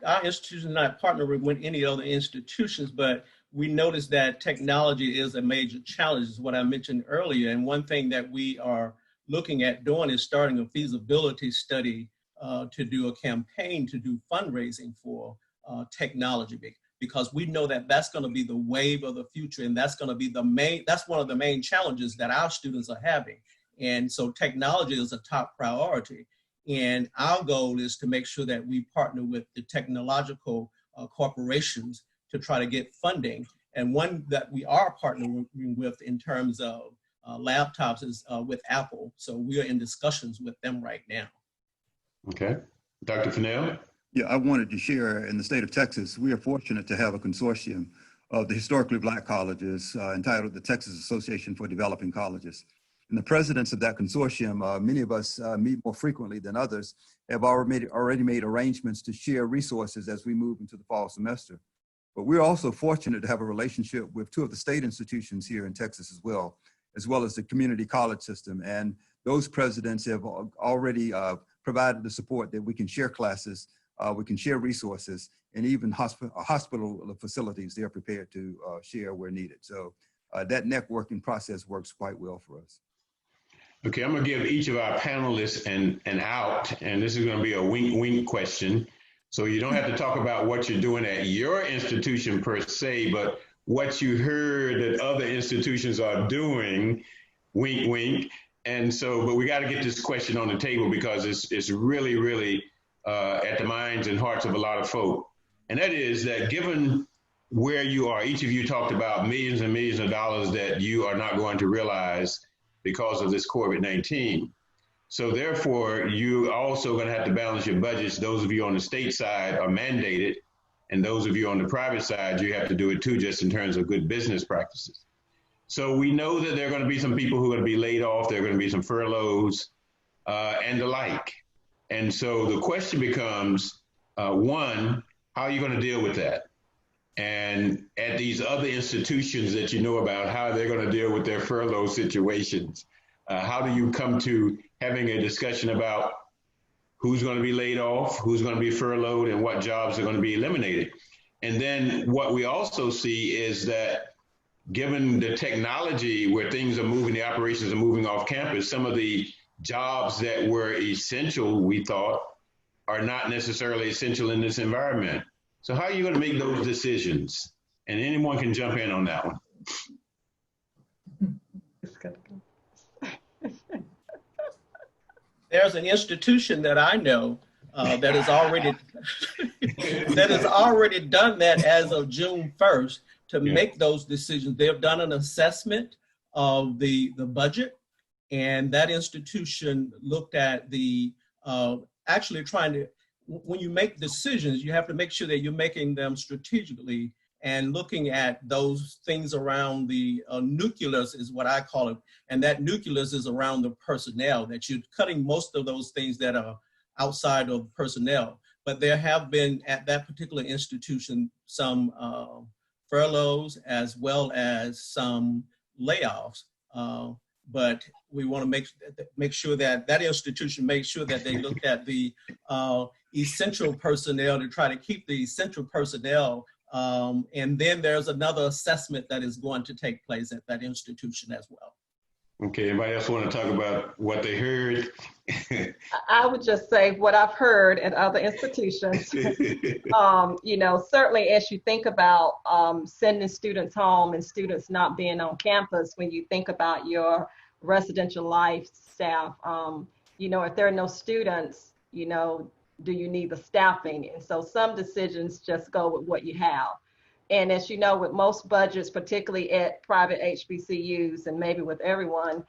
Our institution is not partnering with any other institutions, but we noticed that technology is a major challenge, is what I mentioned earlier. And one thing that we are looking at doing is starting a feasibility study to do a campaign to do fundraising for technology, because we know that that's going to be the wave of the future, and that's going to be that's one of the main challenges that our students are having. And so technology is a top priority. And our goal is to make sure that we partner with the technological corporations to try to get funding. And one that we are partnering with in terms of laptops is with Apple. So we are in discussions with them right now. Okay. Dr. Fennell? Yeah, I wanted to share, in the state of Texas, we are fortunate to have a consortium of the historically Black colleges entitled the Texas Association for Developing Colleges. And the presidents of that consortium, many of us meet more frequently than others, have already made arrangements to share resources as we move into the fall semester. But we're also fortunate to have a relationship with two of the state institutions here in Texas as well as the community college system. And those presidents have already provided the support that we can share classes, we can share resources, and even hospital facilities they're prepared to share where needed. So that networking process works quite well for us. Okay, I'm gonna give each of our panelists an out, and this is gonna be a wink question. So you don't have to talk about what you're doing at your institution per se, but what you heard that other institutions are doing, wink, wink. And so, but we got to get this question on the table because it's really, really at the minds and hearts of a lot of folk. And that is that given where you are, each of you talked about millions and millions of dollars that you are not going to realize because of this COVID-19. So therefore, you also going to have to balance your budgets. Those of you on the state side are mandated, and those of you on the private side, you have to do it too, just in terms of good business practices. So we know that there are going to be some people who are going to be laid off. There are going to be some furloughs and the like. And so the question becomes, one, how are you going to deal with that? And at these other institutions that you know about, how they're going to deal with their furlough situations. How do you come to having a discussion about who's going to be laid off, who's going to be furloughed, and what jobs are going to be eliminated? And then what we also see is that given the technology where things are moving, the operations are moving off campus, some of the jobs that were essential, we thought, are not necessarily essential in this environment. So how are you going to make those decisions? And anyone can jump in on that one. There's an institution that I know that has already that has already done that as of June 1st to make those decisions. They've done an assessment of the budget, and that institution looked at the actually trying to, when you make decisions, you have to make sure that you're making them strategically and looking at those things around the nucleus is what I call it. And that nucleus is around the personnel, that you're cutting most of those things that are outside of personnel. But there have been at that particular institution some furloughs as well as some layoffs. But we want to make sure that that institution makes sure that they look at the essential personnel to try to keep the essential personnel. And then there's another assessment that is going to take place at that institution as well. Okay, anybody else want to talk about what they heard? I would just say what I've heard at other institutions. You know, certainly as you think about sending students home and students not being on campus, when you think about your residential life staff, you know, if there are no students, you know, do you need the staffing? And so some decisions just go with what you have. And as you know, with most budgets, particularly at private HBCUs and maybe with everyone,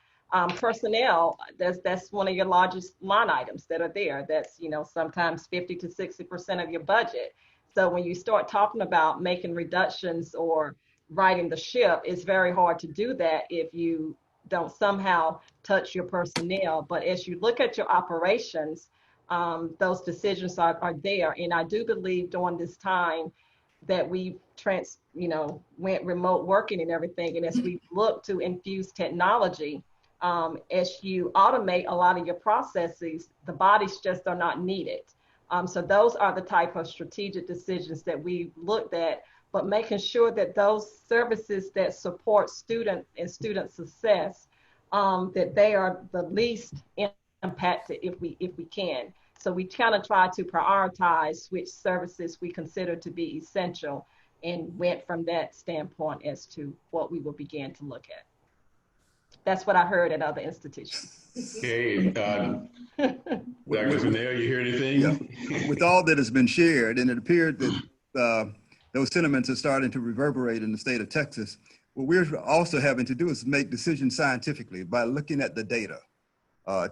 personnel, that's one of your largest line items that are there. That's, you know, sometimes 50 to 60% of your budget. So when you start talking about making reductions or righting the ship, it's very hard to do that if you don't somehow touch your personnel. But as you look at your operations, those decisions are there. And I do believe during this time that we went remote working and everything. And as we look to infuse technology, as you automate a lot of your processes, the bodies just are not needed. So those are the type of strategic decisions that we looked at, but making sure that those services that support student and student success, that they are the least impacted if we can. So we kind of try to prioritize which services we consider to be essential and went from that standpoint as to what we will begin to look at. That's what I heard at other institutions. Okay, Dr. Vanel, you hear anything? Yeah. With all that has been shared, and it appeared that those sentiments are starting to reverberate in the state of Texas, what we're also having to do is make decisions scientifically by looking at the data.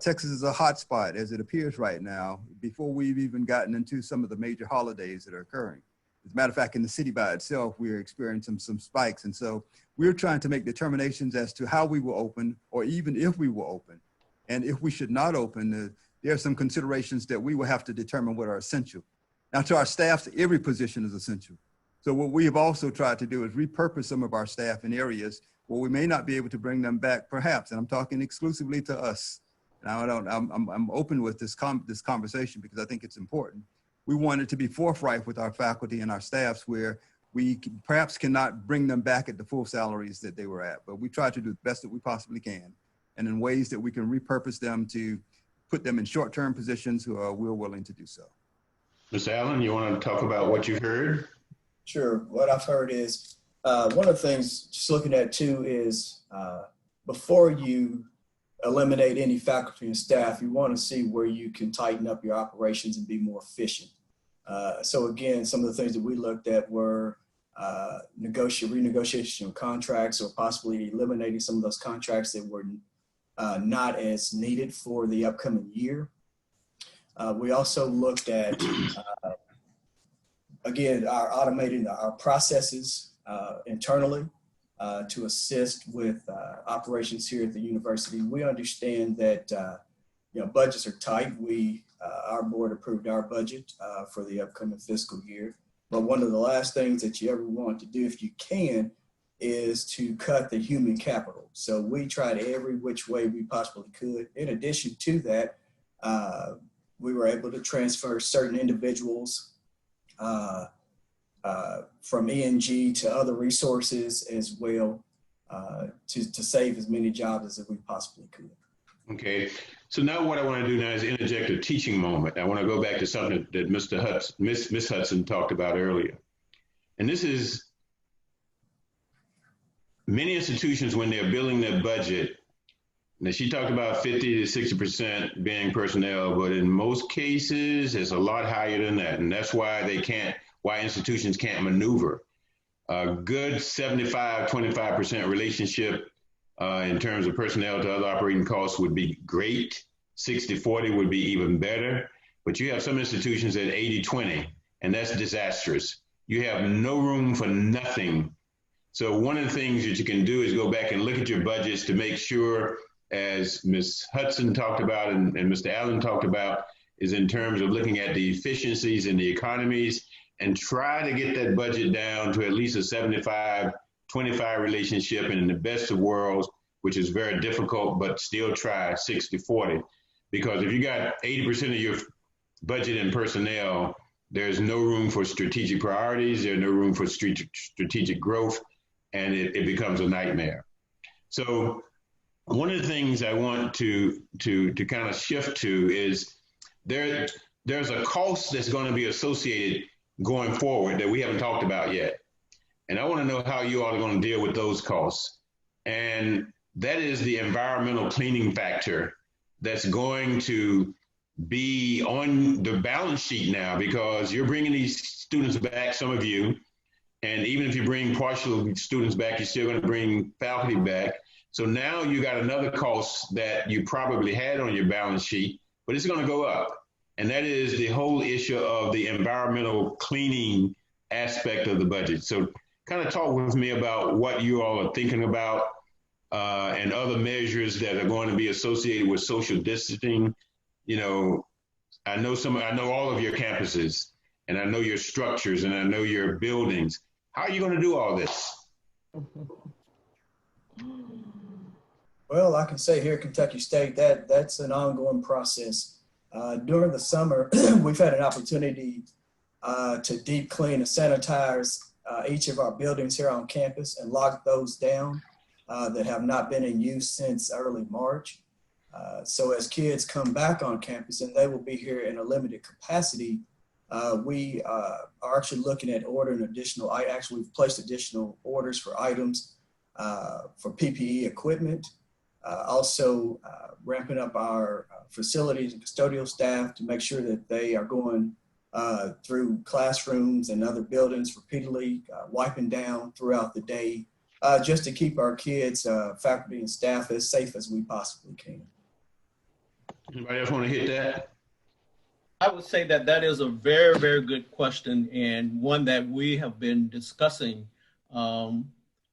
Texas is a hot spot as it appears right now, before we've even gotten into some of the major holidays that are occurring. As a matter of fact, in the city by itself, we're experiencing some spikes. And so we're trying to make determinations as to how we will open, or even if we will open. And if we should not open, there are some considerations that we will have to determine what are essential. Now, to our staffs, every position is essential. So what we have also tried to do is repurpose some of our staff in areas where we may not be able to bring them back, perhaps, and I'm talking exclusively to us. Now, I'm open with this conversation because I think it's important. We wanted to be forthright with our faculty and our staffs where we perhaps cannot bring them back at the full salaries that they were at, but we try to do the best that we possibly can, and in ways that we can repurpose them to put them in short-term positions who we're willing to do so. Ms. Allen, you want to talk about what you heard? Sure. What I've heard is one of the things just looking at too is before you eliminate any faculty and staff, you want to see where you can tighten up your operations and be more efficient. So again, some of the things that we looked at were renegotiation of contracts, or possibly eliminating some of those contracts that were not as needed for the upcoming year. We also looked at, again, automating our processes internally to assist with operations here at the university. We understand that budgets are tight. We our board approved our budget for the upcoming fiscal year. But one of the last things that you ever want to do, if you can, is to cut the human capital. So we tried every which way we possibly could. In addition to that, we were able to transfer certain individuals from ENG to other resources as well to save as many jobs as we possibly could. Okay, so now what I want to do now is interject a teaching moment. I want to go back to something that Miss Hudson talked about earlier. And this is many institutions, when they're building their budget, now she talked about 50 to 60% being personnel, but in most cases, it's a lot higher than that. And that's why why institutions can't maneuver. A good 75-25% relationship in terms of personnel to other operating costs would be great. 60-40 would be even better. But you have some institutions at 80-20, and that's disastrous. You have no room for nothing. So one of the things that you can do is go back and look at your budgets to make sure, as Ms. Hudson talked about and Mr. Allen talked about, is in terms of looking at the efficiencies and the economies and try to get that budget down to at least a 75-25 relationship, and in the best of worlds, which is very difficult, but still try 60-40. Because if you got 80% of your budget in personnel, there's no room for strategic priorities, there's no room for strategic growth, and it becomes a nightmare. So one of the things I want to kind of shift to is there's a cost that's going to be associated going forward that we haven't talked about yet. And I want to know how you all are going to deal with those costs. And that is the environmental cleaning factor that's going to be on the balance sheet now, because you're bringing these students back, some of you, and even if you bring partial students back, you're still going to bring faculty back. So now you got another cost that you probably had on your balance sheet, but it's going to go up. And that is the whole issue of the environmental cleaning aspect of the budget. So kind of talk with me about what you all are thinking about and other measures that are going to be associated with social distancing. You know, I know all of your campuses, and I know your structures, and I know your buildings. How are you going to do all this? Well, I can say here at Kentucky State that's an ongoing process. During the summer, we've had an opportunity to deep clean and sanitize each of our buildings here on campus and lock those down that have not been in use since early March. So as kids come back on campus, and they will be here in a limited capacity, we are actually looking at ordering additional, we've placed additional orders for items for PPE equipment, also ramping up our facilities and custodial staff to make sure that they are going through classrooms and other buildings repeatedly, wiping down throughout the day, just to keep our kids, faculty and staff as safe as we possibly can. Anybody else want to hit that? I would say that is a very, very good question, and one that we have been discussing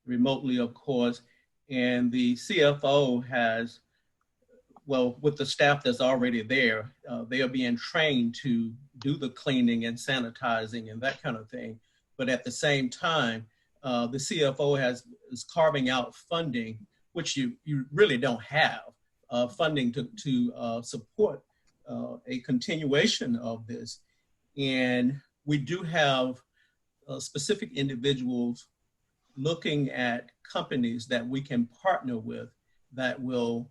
remotely, of course. And the CFO has, well, with the staff that's already there, they are being trained to do the cleaning and sanitizing and that kind of thing. But at the same time, the CFO is carving out funding, which you really don't have, funding to support a continuation of this. And we do have specific individuals looking at companies that we can partner with that will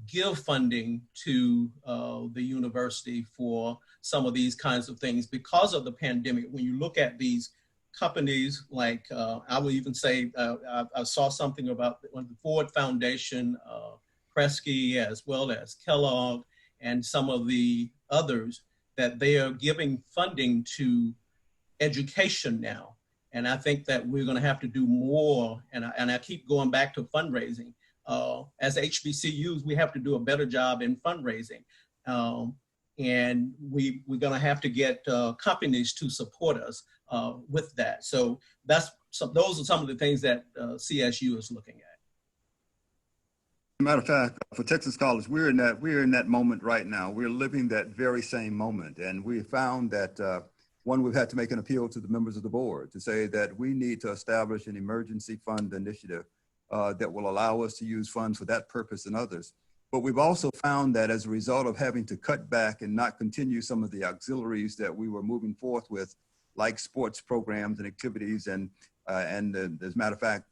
give funding to the university for some of these kinds of things because of the pandemic. When you look at these companies, like I will even say, I saw something about the Ford Foundation, Kresge, as well as Kellogg, and some of the others, that they are giving funding to education now. And I think that we're going to have to do more. And I keep going back to fundraising. As HBCUs, we have to do a better job in fundraising. And we're going to have to get companies to support us with that. So those are some of the things that CSU is looking at. matter of fact, for Texas College, we're in that moment right now. We're living that very same moment, and we found that one, we've had to make an appeal to the members of the board to say that we need to establish an emergency fund initiative that will allow us to use funds for that purpose and others. But we've also found that as a result of having to cut back and not continue some of the auxiliaries that we were moving forth with, like sports programs and activities, and as a matter of fact,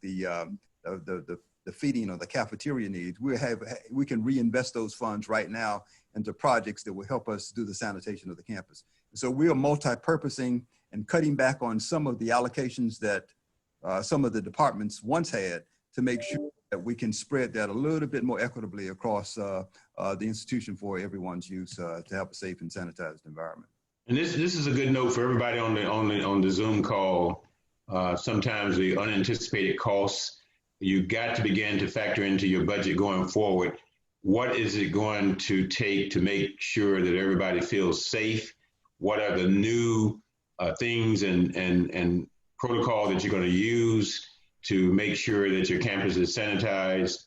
the feeding or the cafeteria needs, we can reinvest those funds right now into projects that will help us do the sanitation of the campus. So we are multi-purposing and cutting back on some of the allocations that some of the departments once had to make sure that we can spread that a little bit more equitably across the institution for everyone's use to have a safe and sanitized environment. And this is a good note for everybody on the Zoom call. Sometimes the unanticipated costs, you got to begin to factor into your budget going forward. What is it going to take to make sure that everybody feels safe? What are the new things and protocol that you're going to use to make sure that your campus is sanitized,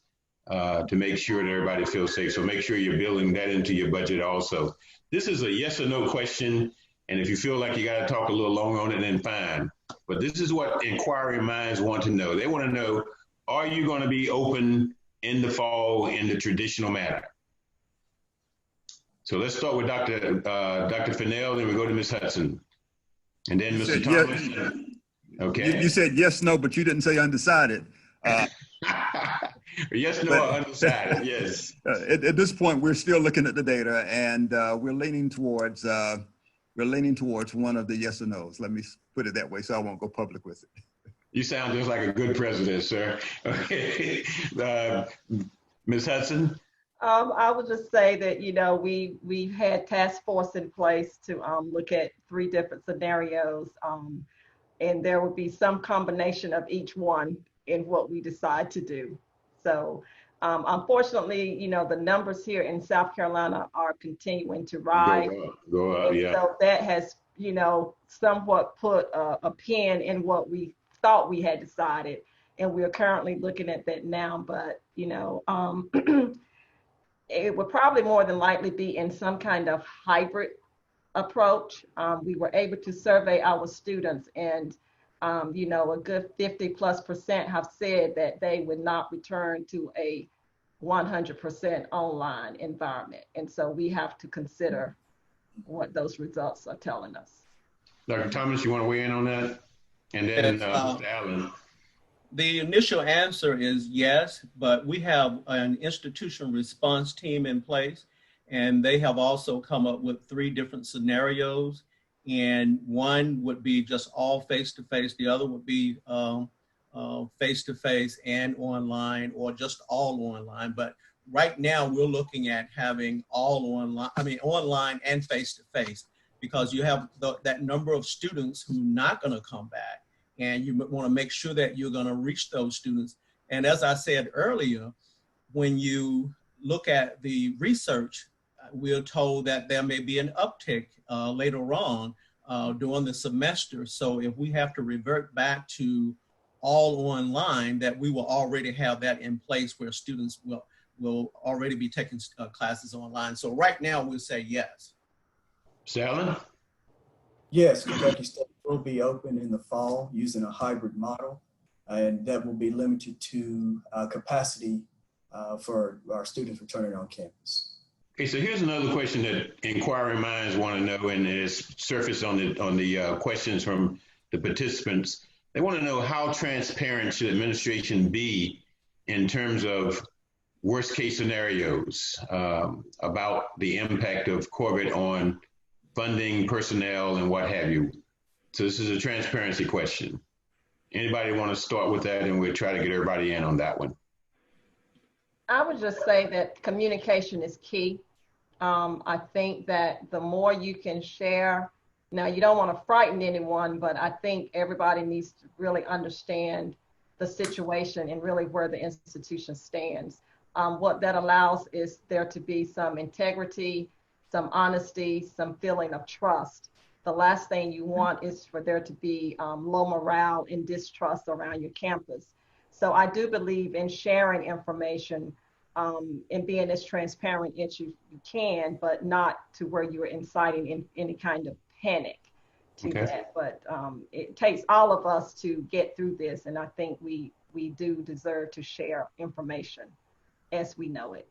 to make sure that everybody feels safe? So make sure you're building that into your budget also. This is a yes or no question, and if you feel like you got to talk a little longer on it, then fine. But this is what inquiring minds want to know. They want to know, are you going to be open in the fall in the traditional manner? So let's start with Dr. Fennell, then we go to Ms. Hudson. And then Mr. Thomas. Yes. Okay. You said yes, no, but you didn't say undecided. Yes, no, or undecided, yes. At this point, we're still looking at the data, and we're leaning towards one of the yes or no's. Let me put it that way, so I won't go public with it. You sound just like a good president, sir. Okay, Ms. Hudson. I would just say that, you know, we've had task force in place to look at 3 different scenarios, and there will be some combination of each one in what we decide to do. So unfortunately, you know, the numbers here in South Carolina are continuing to rise. Go up, yeah. So that has, you know, somewhat put a pin in what we thought we had decided, and we're currently looking at that now. But, you know, it would probably more than likely be in some kind of hybrid approach. We were able to survey our students, and you know, a good 50+% have said that they would not return to a 100% online environment. And so we have to consider what those results are telling us. Dr. Thomas, you want to weigh in on that? And then Mr. Allen. The initial answer is yes, but we have an institutional response team in place, and they have also come up with 3 different scenarios. And one would be just all face-to-face, the other would be face-to-face and online, or just all online. But right now we're looking at having all online, online and face-to-face, because you have that number of students who are not going to come back, and you want to make sure that you're going to reach those students. And as I said earlier, when you look at the research, we're told that there may be an uptick later on during the semester. So if we have to revert back to all online, that we will already have that in place where students will already be taking classes online. So right now we'll say yes. Allen? Yes, Kentucky State will be open in the fall using a hybrid model, and that will be limited to capacity for our students returning on campus. Okay, so here's another question that inquiring minds want to know, and it's surfaced on the questions from the participants. They want to know, how transparent should administration be in terms of worst case scenarios about the impact of COVID on funding, personnel, and what have you? So this is a transparency question. Anybody want to start with that, and we'll try to get everybody in on that one. I would just say that communication is key. I think that the more you can share, now you don't want to frighten anyone, but I think everybody needs to really understand the situation and really where the institution stands. What that allows is there to be some integrity, some honesty, some feeling of trust. The last thing you want is for there to be low morale and distrust around your campus. So I do believe in sharing information and being as transparent as you can, but not to where you're inciting in any kind of panic to that. But it takes all of us to get through this, and I think we do deserve to share information as we know it.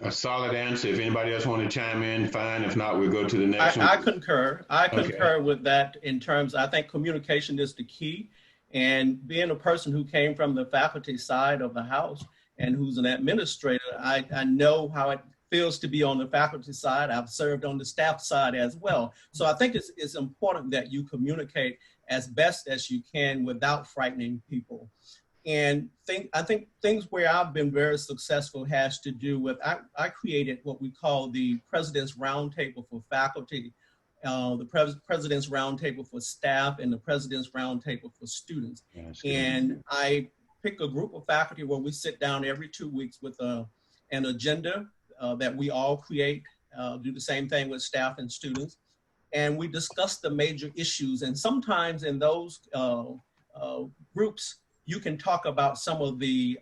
A solid answer. If anybody else want to chime in, fine. If not, we'll go to the next one. I concur. I concur with that in terms, I think communication is the key. And being a person who came from the faculty side of the house and who's an administrator, I know how it feels to be on the faculty side. I've served on the staff side as well. So I think it's important that you communicate as best as you can without frightening people. And I think things where I've been very successful has to do with, I created what we call the President's Roundtable for faculty, the President's Roundtable for staff, and the President's Roundtable for students. And I pick a group of faculty where we sit down every 2 weeks with an agenda that we all create, do the same thing with staff and students. And we discuss the major issues. And sometimes in those groups, you can talk about some of the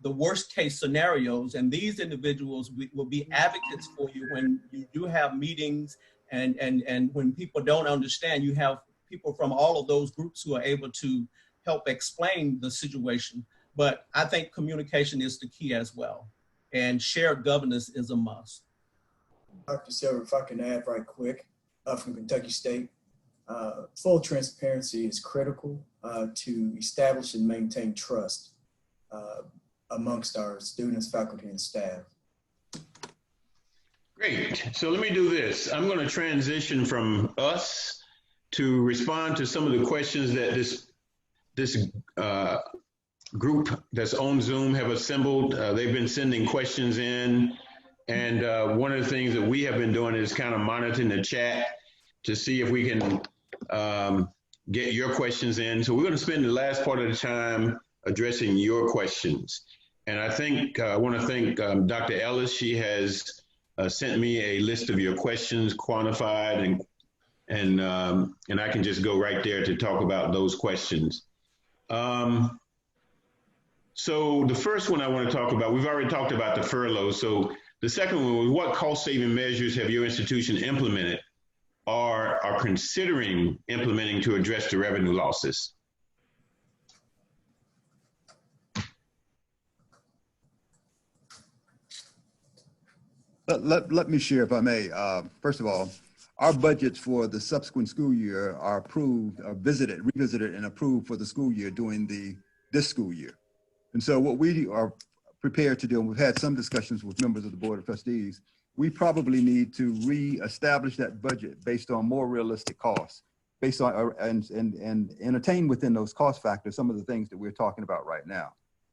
worst case scenarios, and these individuals will be advocates for you when you do have meetings, and when people don't understand, you have people from all of those groups who are able to help explain the situation. But I think communication is the key as well, and shared governance is a must. Dr. Silver, if I can add right quick, from Kentucky State, full transparency is critical to establish and maintain trust amongst our students, faculty, and staff. Great. So let me do this. I'm going to transition from us to respond to some of the questions that this group that's on Zoom have assembled. They've been sending questions in. And one of the things that we have been doing is kind of monitoring the chat to see if we can get your questions in. So we're going to spend the last part of the time addressing your questions. And I think I want to thank Dr. Ellis. She has sent me a list of your questions, quantified, and I can just go right there to talk about those questions. So the first one I want to talk about, we've already talked about the furlough. So the second one was, what cost-saving measures have your institution implemented or are considering implementing to address the revenue losses? Let me share, if I may. First of all, our budgets for the subsequent school year are approved, revisited, and approved for the school year during this school year. And so what we are prepared to do, and we've had some discussions with members of the Board of Trustees, we probably need to reestablish that budget based on more realistic costs, based on and entertain within those cost factors some of the things that we're talking about right now.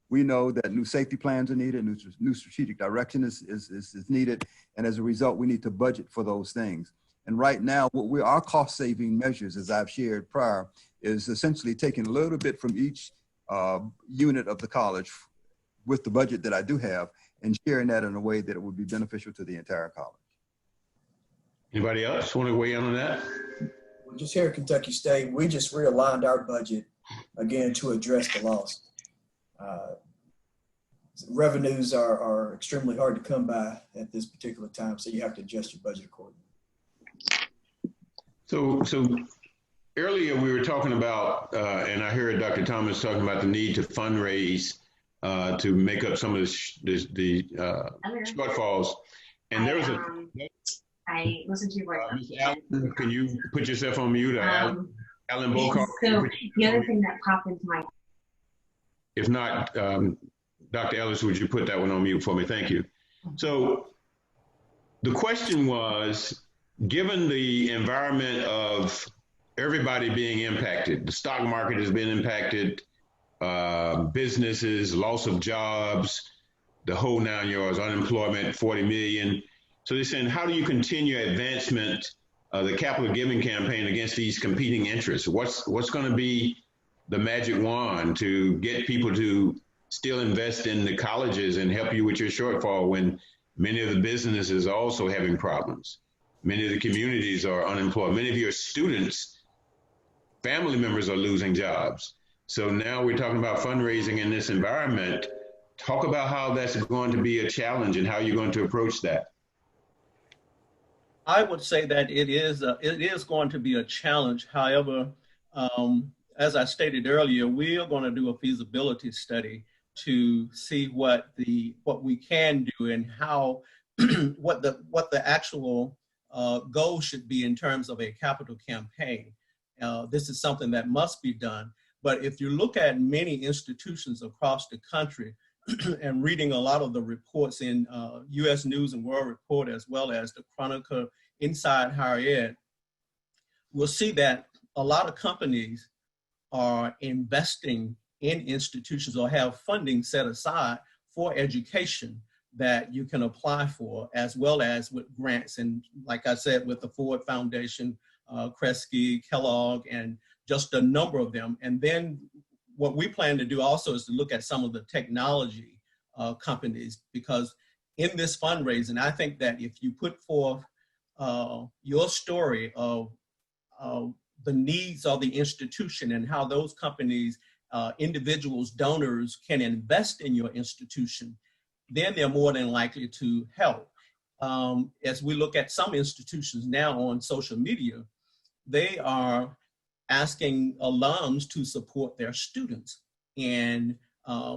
We know that new safety plans are needed, new strategic direction is needed, and as a result, we need to budget for those things. And right now, our cost-saving measures, as I've shared prior, is essentially taking a little bit from each unit of the college with the budget that I do have and sharing that in a way that it would be beneficial to the entire college. Anybody else want to weigh in on that? Just here at Kentucky State, we just realigned our budget again to address the loss. Revenues are extremely hard to come by at this particular time, so you have to adjust your budget accordingly. So earlier we were talking about, and I heard Dr. Thomas talking about the need to fundraise to make up some of the shortfalls. And there was I listened to your voice. Ms. Allen, can you put yourself on mute? Alan Bocart. So the other thing that popped into my... If not, Dr. Ellis, would you put that one on mute for me? Thank you. So the question was, given the environment of everybody being impacted, the stock market has been impacted, businesses, loss of jobs, the whole 9 yards, unemployment, 40 million. So they're saying, how do you continue advancement of the capital giving campaign against these competing interests? What's going to be the magic wand to get people to still invest in the colleges and help you with your shortfall when many of the businesses are also having problems? Many of the communities are unemployed. Many of your students, family members are losing jobs. So now we're talking about fundraising in this environment. talk about how that's going to be a challenge and how you're going to approach that. I would say that it is going to be a challenge. However, as I stated earlier, we are going to do a feasibility study to see what we can do and how what the actual goal should be in terms of a capital campaign. This is something that must be done. But if you look at many institutions across the country and reading a lot of the reports in U.S. News and World Report, as well as the Chronicle Inside Higher Ed, we'll see that a lot of companies are investing in institutions or have funding set aside for education that you can apply for, as well as with grants. And like I said, with the Ford Foundation, Kresge, Kellogg, and just a number of them. And then what we plan to do also is to look at some of the technology companies, because in this fundraising, I think that if you put forth your story of the needs of the institution and how those companies, individuals, donors can invest in your institution, then they're more than likely to help. As we look at some institutions now on social media, they are asking alums to support their students. And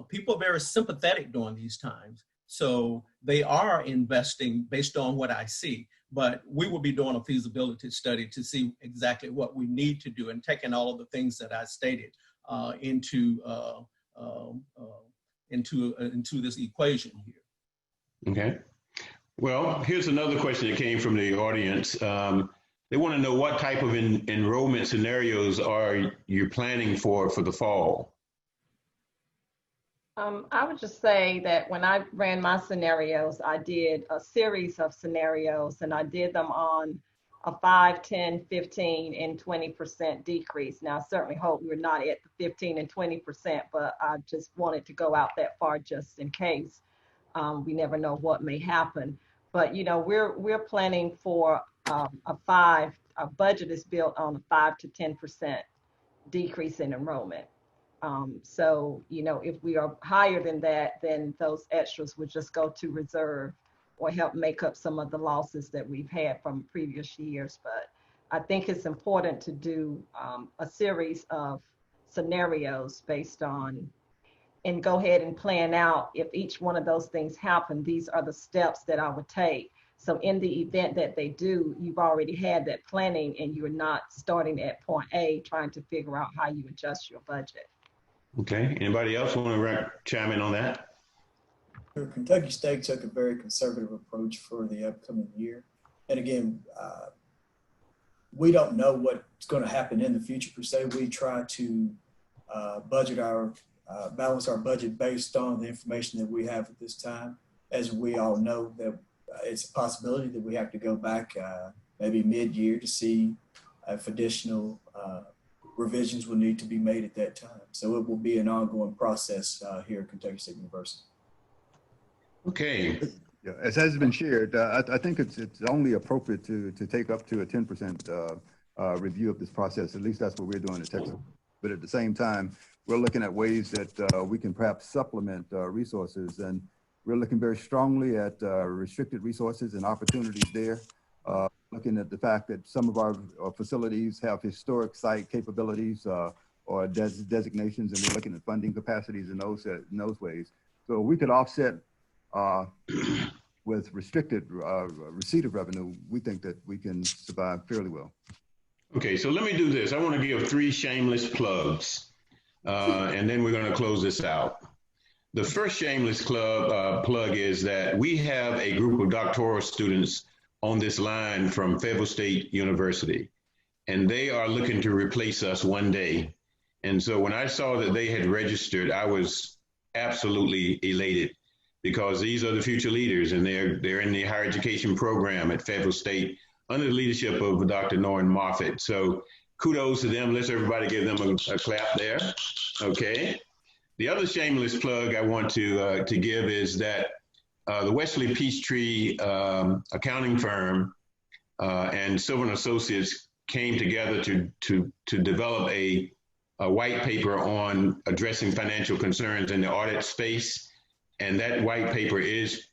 people are very sympathetic during these times. So they are investing based on what I see. But we will be doing a feasibility study to see exactly what we need to do and taking all of the things that I stated into this equation here. Okay. Well, here's another question that came from the audience. They want to know what type of enrollment scenarios are you planning for the fall? I would just say that when I ran my scenarios, I did a series of scenarios, and I did them on a 5, 10, 15, and 20% decrease. Now, I certainly hope we're not at the 15 and 20%, but I just wanted to go out that far just in case. We never know what may happen. But, you know, we're planning for our budget is built on a 5 to 10% decrease in enrollment. So, you know, if we are higher than that, then those extras would just go to reserve or help make up some of the losses that we've had from previous years. But I think it's important to do a series of scenarios based on, and go ahead and plan out if each one of those things happen, these are the steps that I would take. So in the event that they do, you've already had that planning and you're not starting at point A trying to figure out how you adjust your budget. Okay, anybody else want to chime in on that? Kentucky State took a very conservative approach for the upcoming year. And again, we don't know what's going to happen in the future per se. We try to balance our budget based on the information that we have at this time. As we all know, that it's a possibility that we have to go back maybe mid-year to see if additional revisions will need to be made at that time. So it will be an ongoing process here at Kentucky State University. Okay. Yeah, as has been shared, I think it's only appropriate to take up to a 10% review of this process. At least that's what we're doing in Texas. But at the same time, we're looking at ways that we can perhaps supplement resources. And we're looking very strongly at restricted resources and opportunities there. Looking at the fact that some of our facilities have historic site capabilities or designations, and we're looking at funding capacities in those ways. So we could offset with restricted receipt of revenue. We think that we can survive fairly well. Okay, so let me do this. I want to give 3 shameless plugs, and then we're going to close this out. The first shameless plug is that we have a group of doctoral students on this line from Fayetteville State University, and they are looking to replace us one day. And so when I saw that they had registered, I was absolutely elated, because these are the future leaders, and they're in the higher education program at Fayetteville State under the leadership of Dr. Norman Moffitt. So kudos to them. Let's everybody give them a clap there. Okay. The other shameless plug I want to give is that the Wesley Peachtree accounting firm and Silver & Associates came together to develop a white paper on addressing financial concerns in the audit space. And that white paper is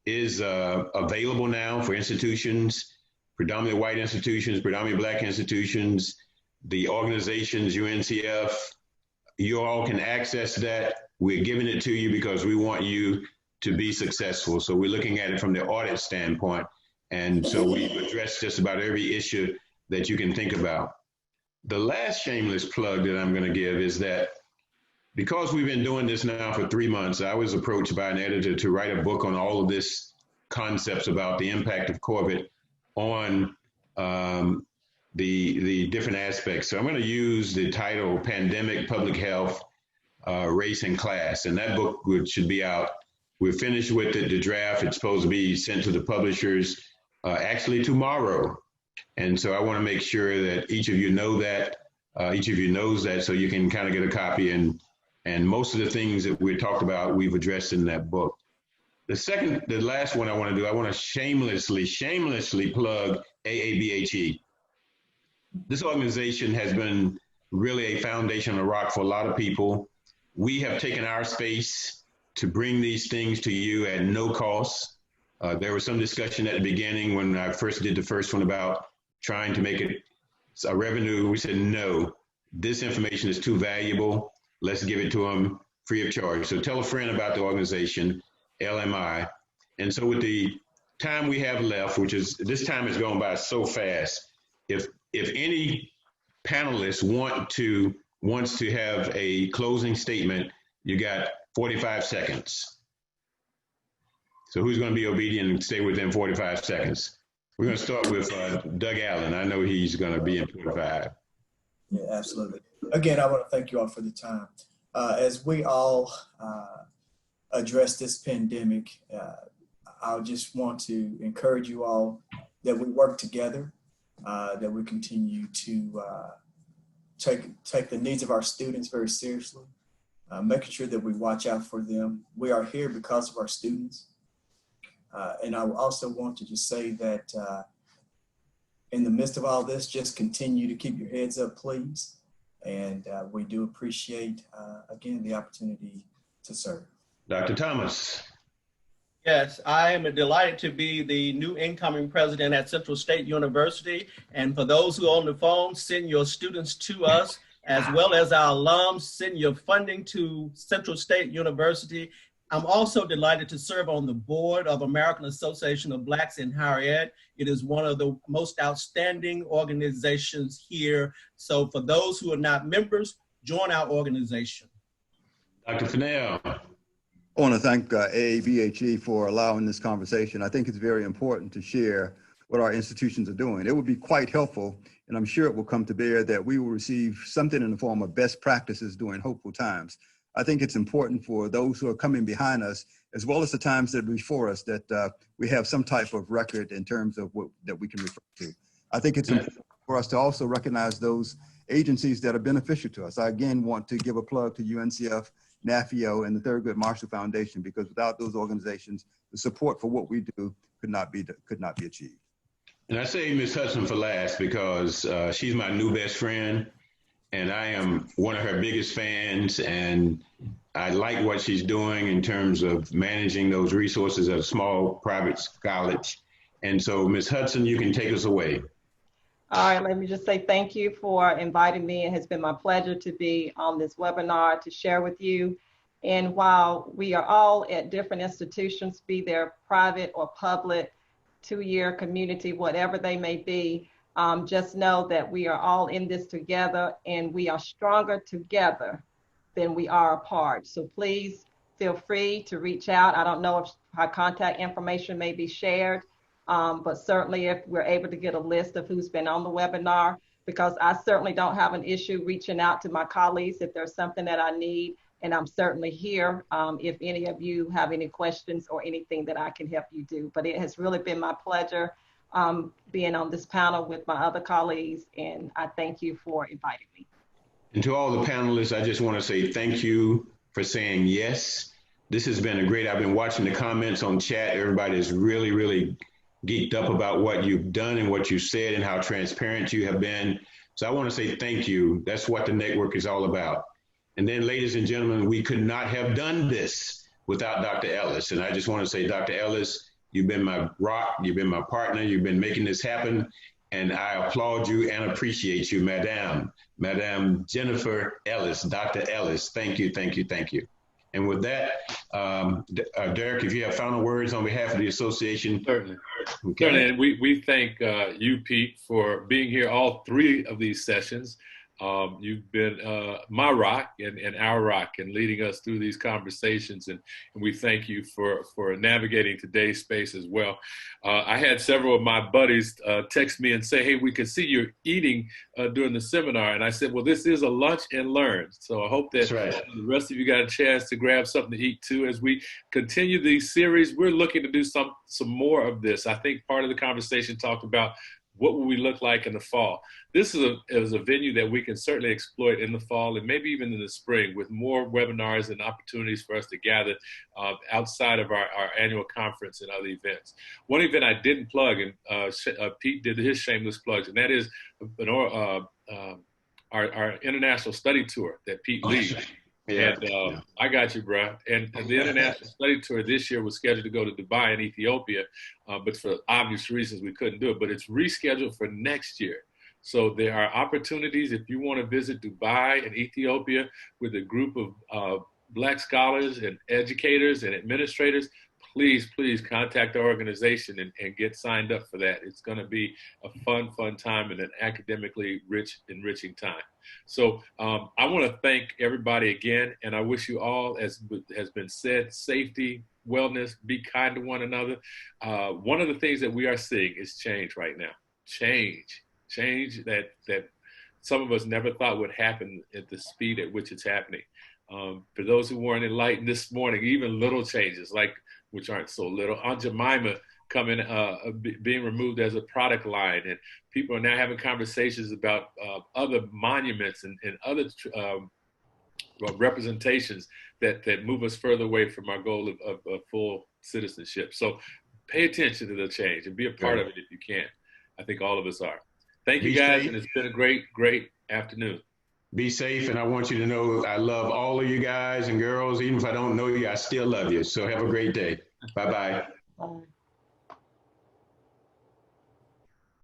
available now for institutions, predominantly white institutions, predominantly Black institutions, the organizations, UNCF. You all can access that. We're giving it to you because we want you to be successful. So we're looking at it from the audit standpoint. And so we've addressed just about every issue that you can think about. The last shameless plug that I'm going to give is that because we've been doing this now for 3 months, I was approached by an editor to write a book on all of this concepts about the impact of COVID on the different aspects. So I'm going to use the title Pandemic, Public Health, Race and Class. And that book should be out. We're finished with it, the draft. It's supposed to be sent to the publishers actually tomorrow. And so I want to make sure that each of you know that, each of you knows that, so you can kind of get a copy. And most of the things that we talked about, we've addressed in that book. The last one I want to do, I want to shamelessly plug AABHE. This organization has been really a foundation of rock for a lot of people. We have taken our space to bring these things to you at no cost. There was some discussion at the beginning when I first did the first one about trying to make it a revenue. We said, no, this information is too valuable. Let's give it to them free of charge. So tell a friend about the organization, LMI. And so with the time we have left, which is, this time is going by so fast, if any panelists wants to have a closing statement, you got 45 seconds. So who's going to be obedient and stay within 45 seconds? We're going to start with Doug Allen. I know he's going to be in 45. Yeah, absolutely. Again, I want to thank you all for the time. As we all address this pandemic, I just want to encourage you all that we work together, that we continue to take the needs of our students very seriously, making sure that we watch out for them. We are here because of our students. And I also want to just say that in the midst of all this, just continue to keep your heads up, please. And we do appreciate, again, the opportunity to serve. Dr. Thomas. Yes, I am delighted to be the new incoming president at Central State University. And for those who are on the phone, send your students to us, as well as our alums, send your funding to Central State University. I'm also delighted to serve on the board of American Association of Blacks in Higher Ed. It is one of the most outstanding organizations here. So for those who are not members, join our organization. Dr. Fennell. I want to thank AABHE for allowing this conversation. I think it's very important to share what our institutions are doing. It would be quite helpful, and I'm sure it will come to bear, that we will receive something in the form of best practices during hopeful times. I think it's important for those who are coming behind us, as well as the times that are before us, that we have some type of record in terms of what that we can refer to. I think it's important for us to also recognize those agencies that are beneficial to us. I again want to give a plug to UNCF, NAFIO, and the Thurgood Marshall Foundation, because without those organizations, the support for what we do could not be achieved. And I say Ms. Hudson for last because she's my new best friend. And I am one of her biggest fans, and I like what she's doing in terms of managing those resources at a small private college. And so, Ms. Hudson, you can take us away. All right, let me just say thank you for inviting me. It has been my pleasure to be on this webinar to share with you. And while we are all at different institutions, be they private or public, two-year community, whatever they may be, just know that we are all in this together, and we are stronger together than we are apart. So please feel free to reach out. I don't know if our contact information may be shared, but certainly if we're able to get a list of who's been on the webinar, because I certainly don't have an issue reaching out to my colleagues if there's something that I need, and I'm certainly here if any of you have any questions or anything that I can help you do. But it has really been my pleasure being on this panel with my other colleagues, and I thank you for inviting me. And to all the panelists, I just want to say thank you for saying yes. This has been I've been watching the comments on chat. Everybody is really, really geeked up about what you've done and what you said and how transparent you have been. So I want to say thank you. That's what the network is all about. And then, ladies and gentlemen, we could not have done this without Dr. Ellis. And I just want to say, Dr. Ellis, you've been my rock, you've been my partner, you've been making this happen. And I applaud you and appreciate you, Madam Jennifer Ellis, Dr. Ellis. Thank you, thank you, thank you. And with that, Derek, if you have final words on behalf of the association. Certainly. Okay. Certainly. And we thank you, Pete, for being here all 3 of these sessions. You've been my rock and our rock and leading us through these conversations. And we thank you for navigating today's space as well. I had several of my buddies text me and say, hey, we could see you eating during the seminar. And I said, well, this is a lunch and learn. So I hope that the rest of you got a chance to grab something to eat too. As we continue these series, we're looking to do some more of this. I think part of the conversation talked about what will we look like in the fall. This is a venue that we can certainly exploit in the fall and maybe even in the spring with more webinars and opportunities for us to gather outside of our annual conference and other events. One event I didn't plug, and Pete did his shameless plugs, and that is our international study tour that Pete leads. Yeah. And I got you, bro. And the international study tour this year was scheduled to go to Dubai and Ethiopia, but for obvious reasons we couldn't do it. But it's rescheduled for next year. So there are opportunities if you want to visit Dubai and Ethiopia with a group of Black scholars and educators and administrators. Please contact our organization and get signed up for that. It's going to be a fun time and an academically enriching time. So I want to thank everybody again, and I wish you all, as has been said, safety, wellness, be kind to one another. One of the things that we are seeing is change right now. Change that some of us never thought would happen at the speed at which it's happening. For those who weren't enlightened this morning, even little changes, which aren't so little, Aunt Jemima coming, being removed as a product line, and people are now having conversations about other monuments and other representations that move us further away from our goal of full citizenship. So pay attention to the change and be a part of it if you can. I think all of us are. Thank you, guys, and it's been a great afternoon. Be safe, and I want you to know I love all of you guys and girls. Even if I don't know you, I still love you. So have a great day. Bye-bye. Bye.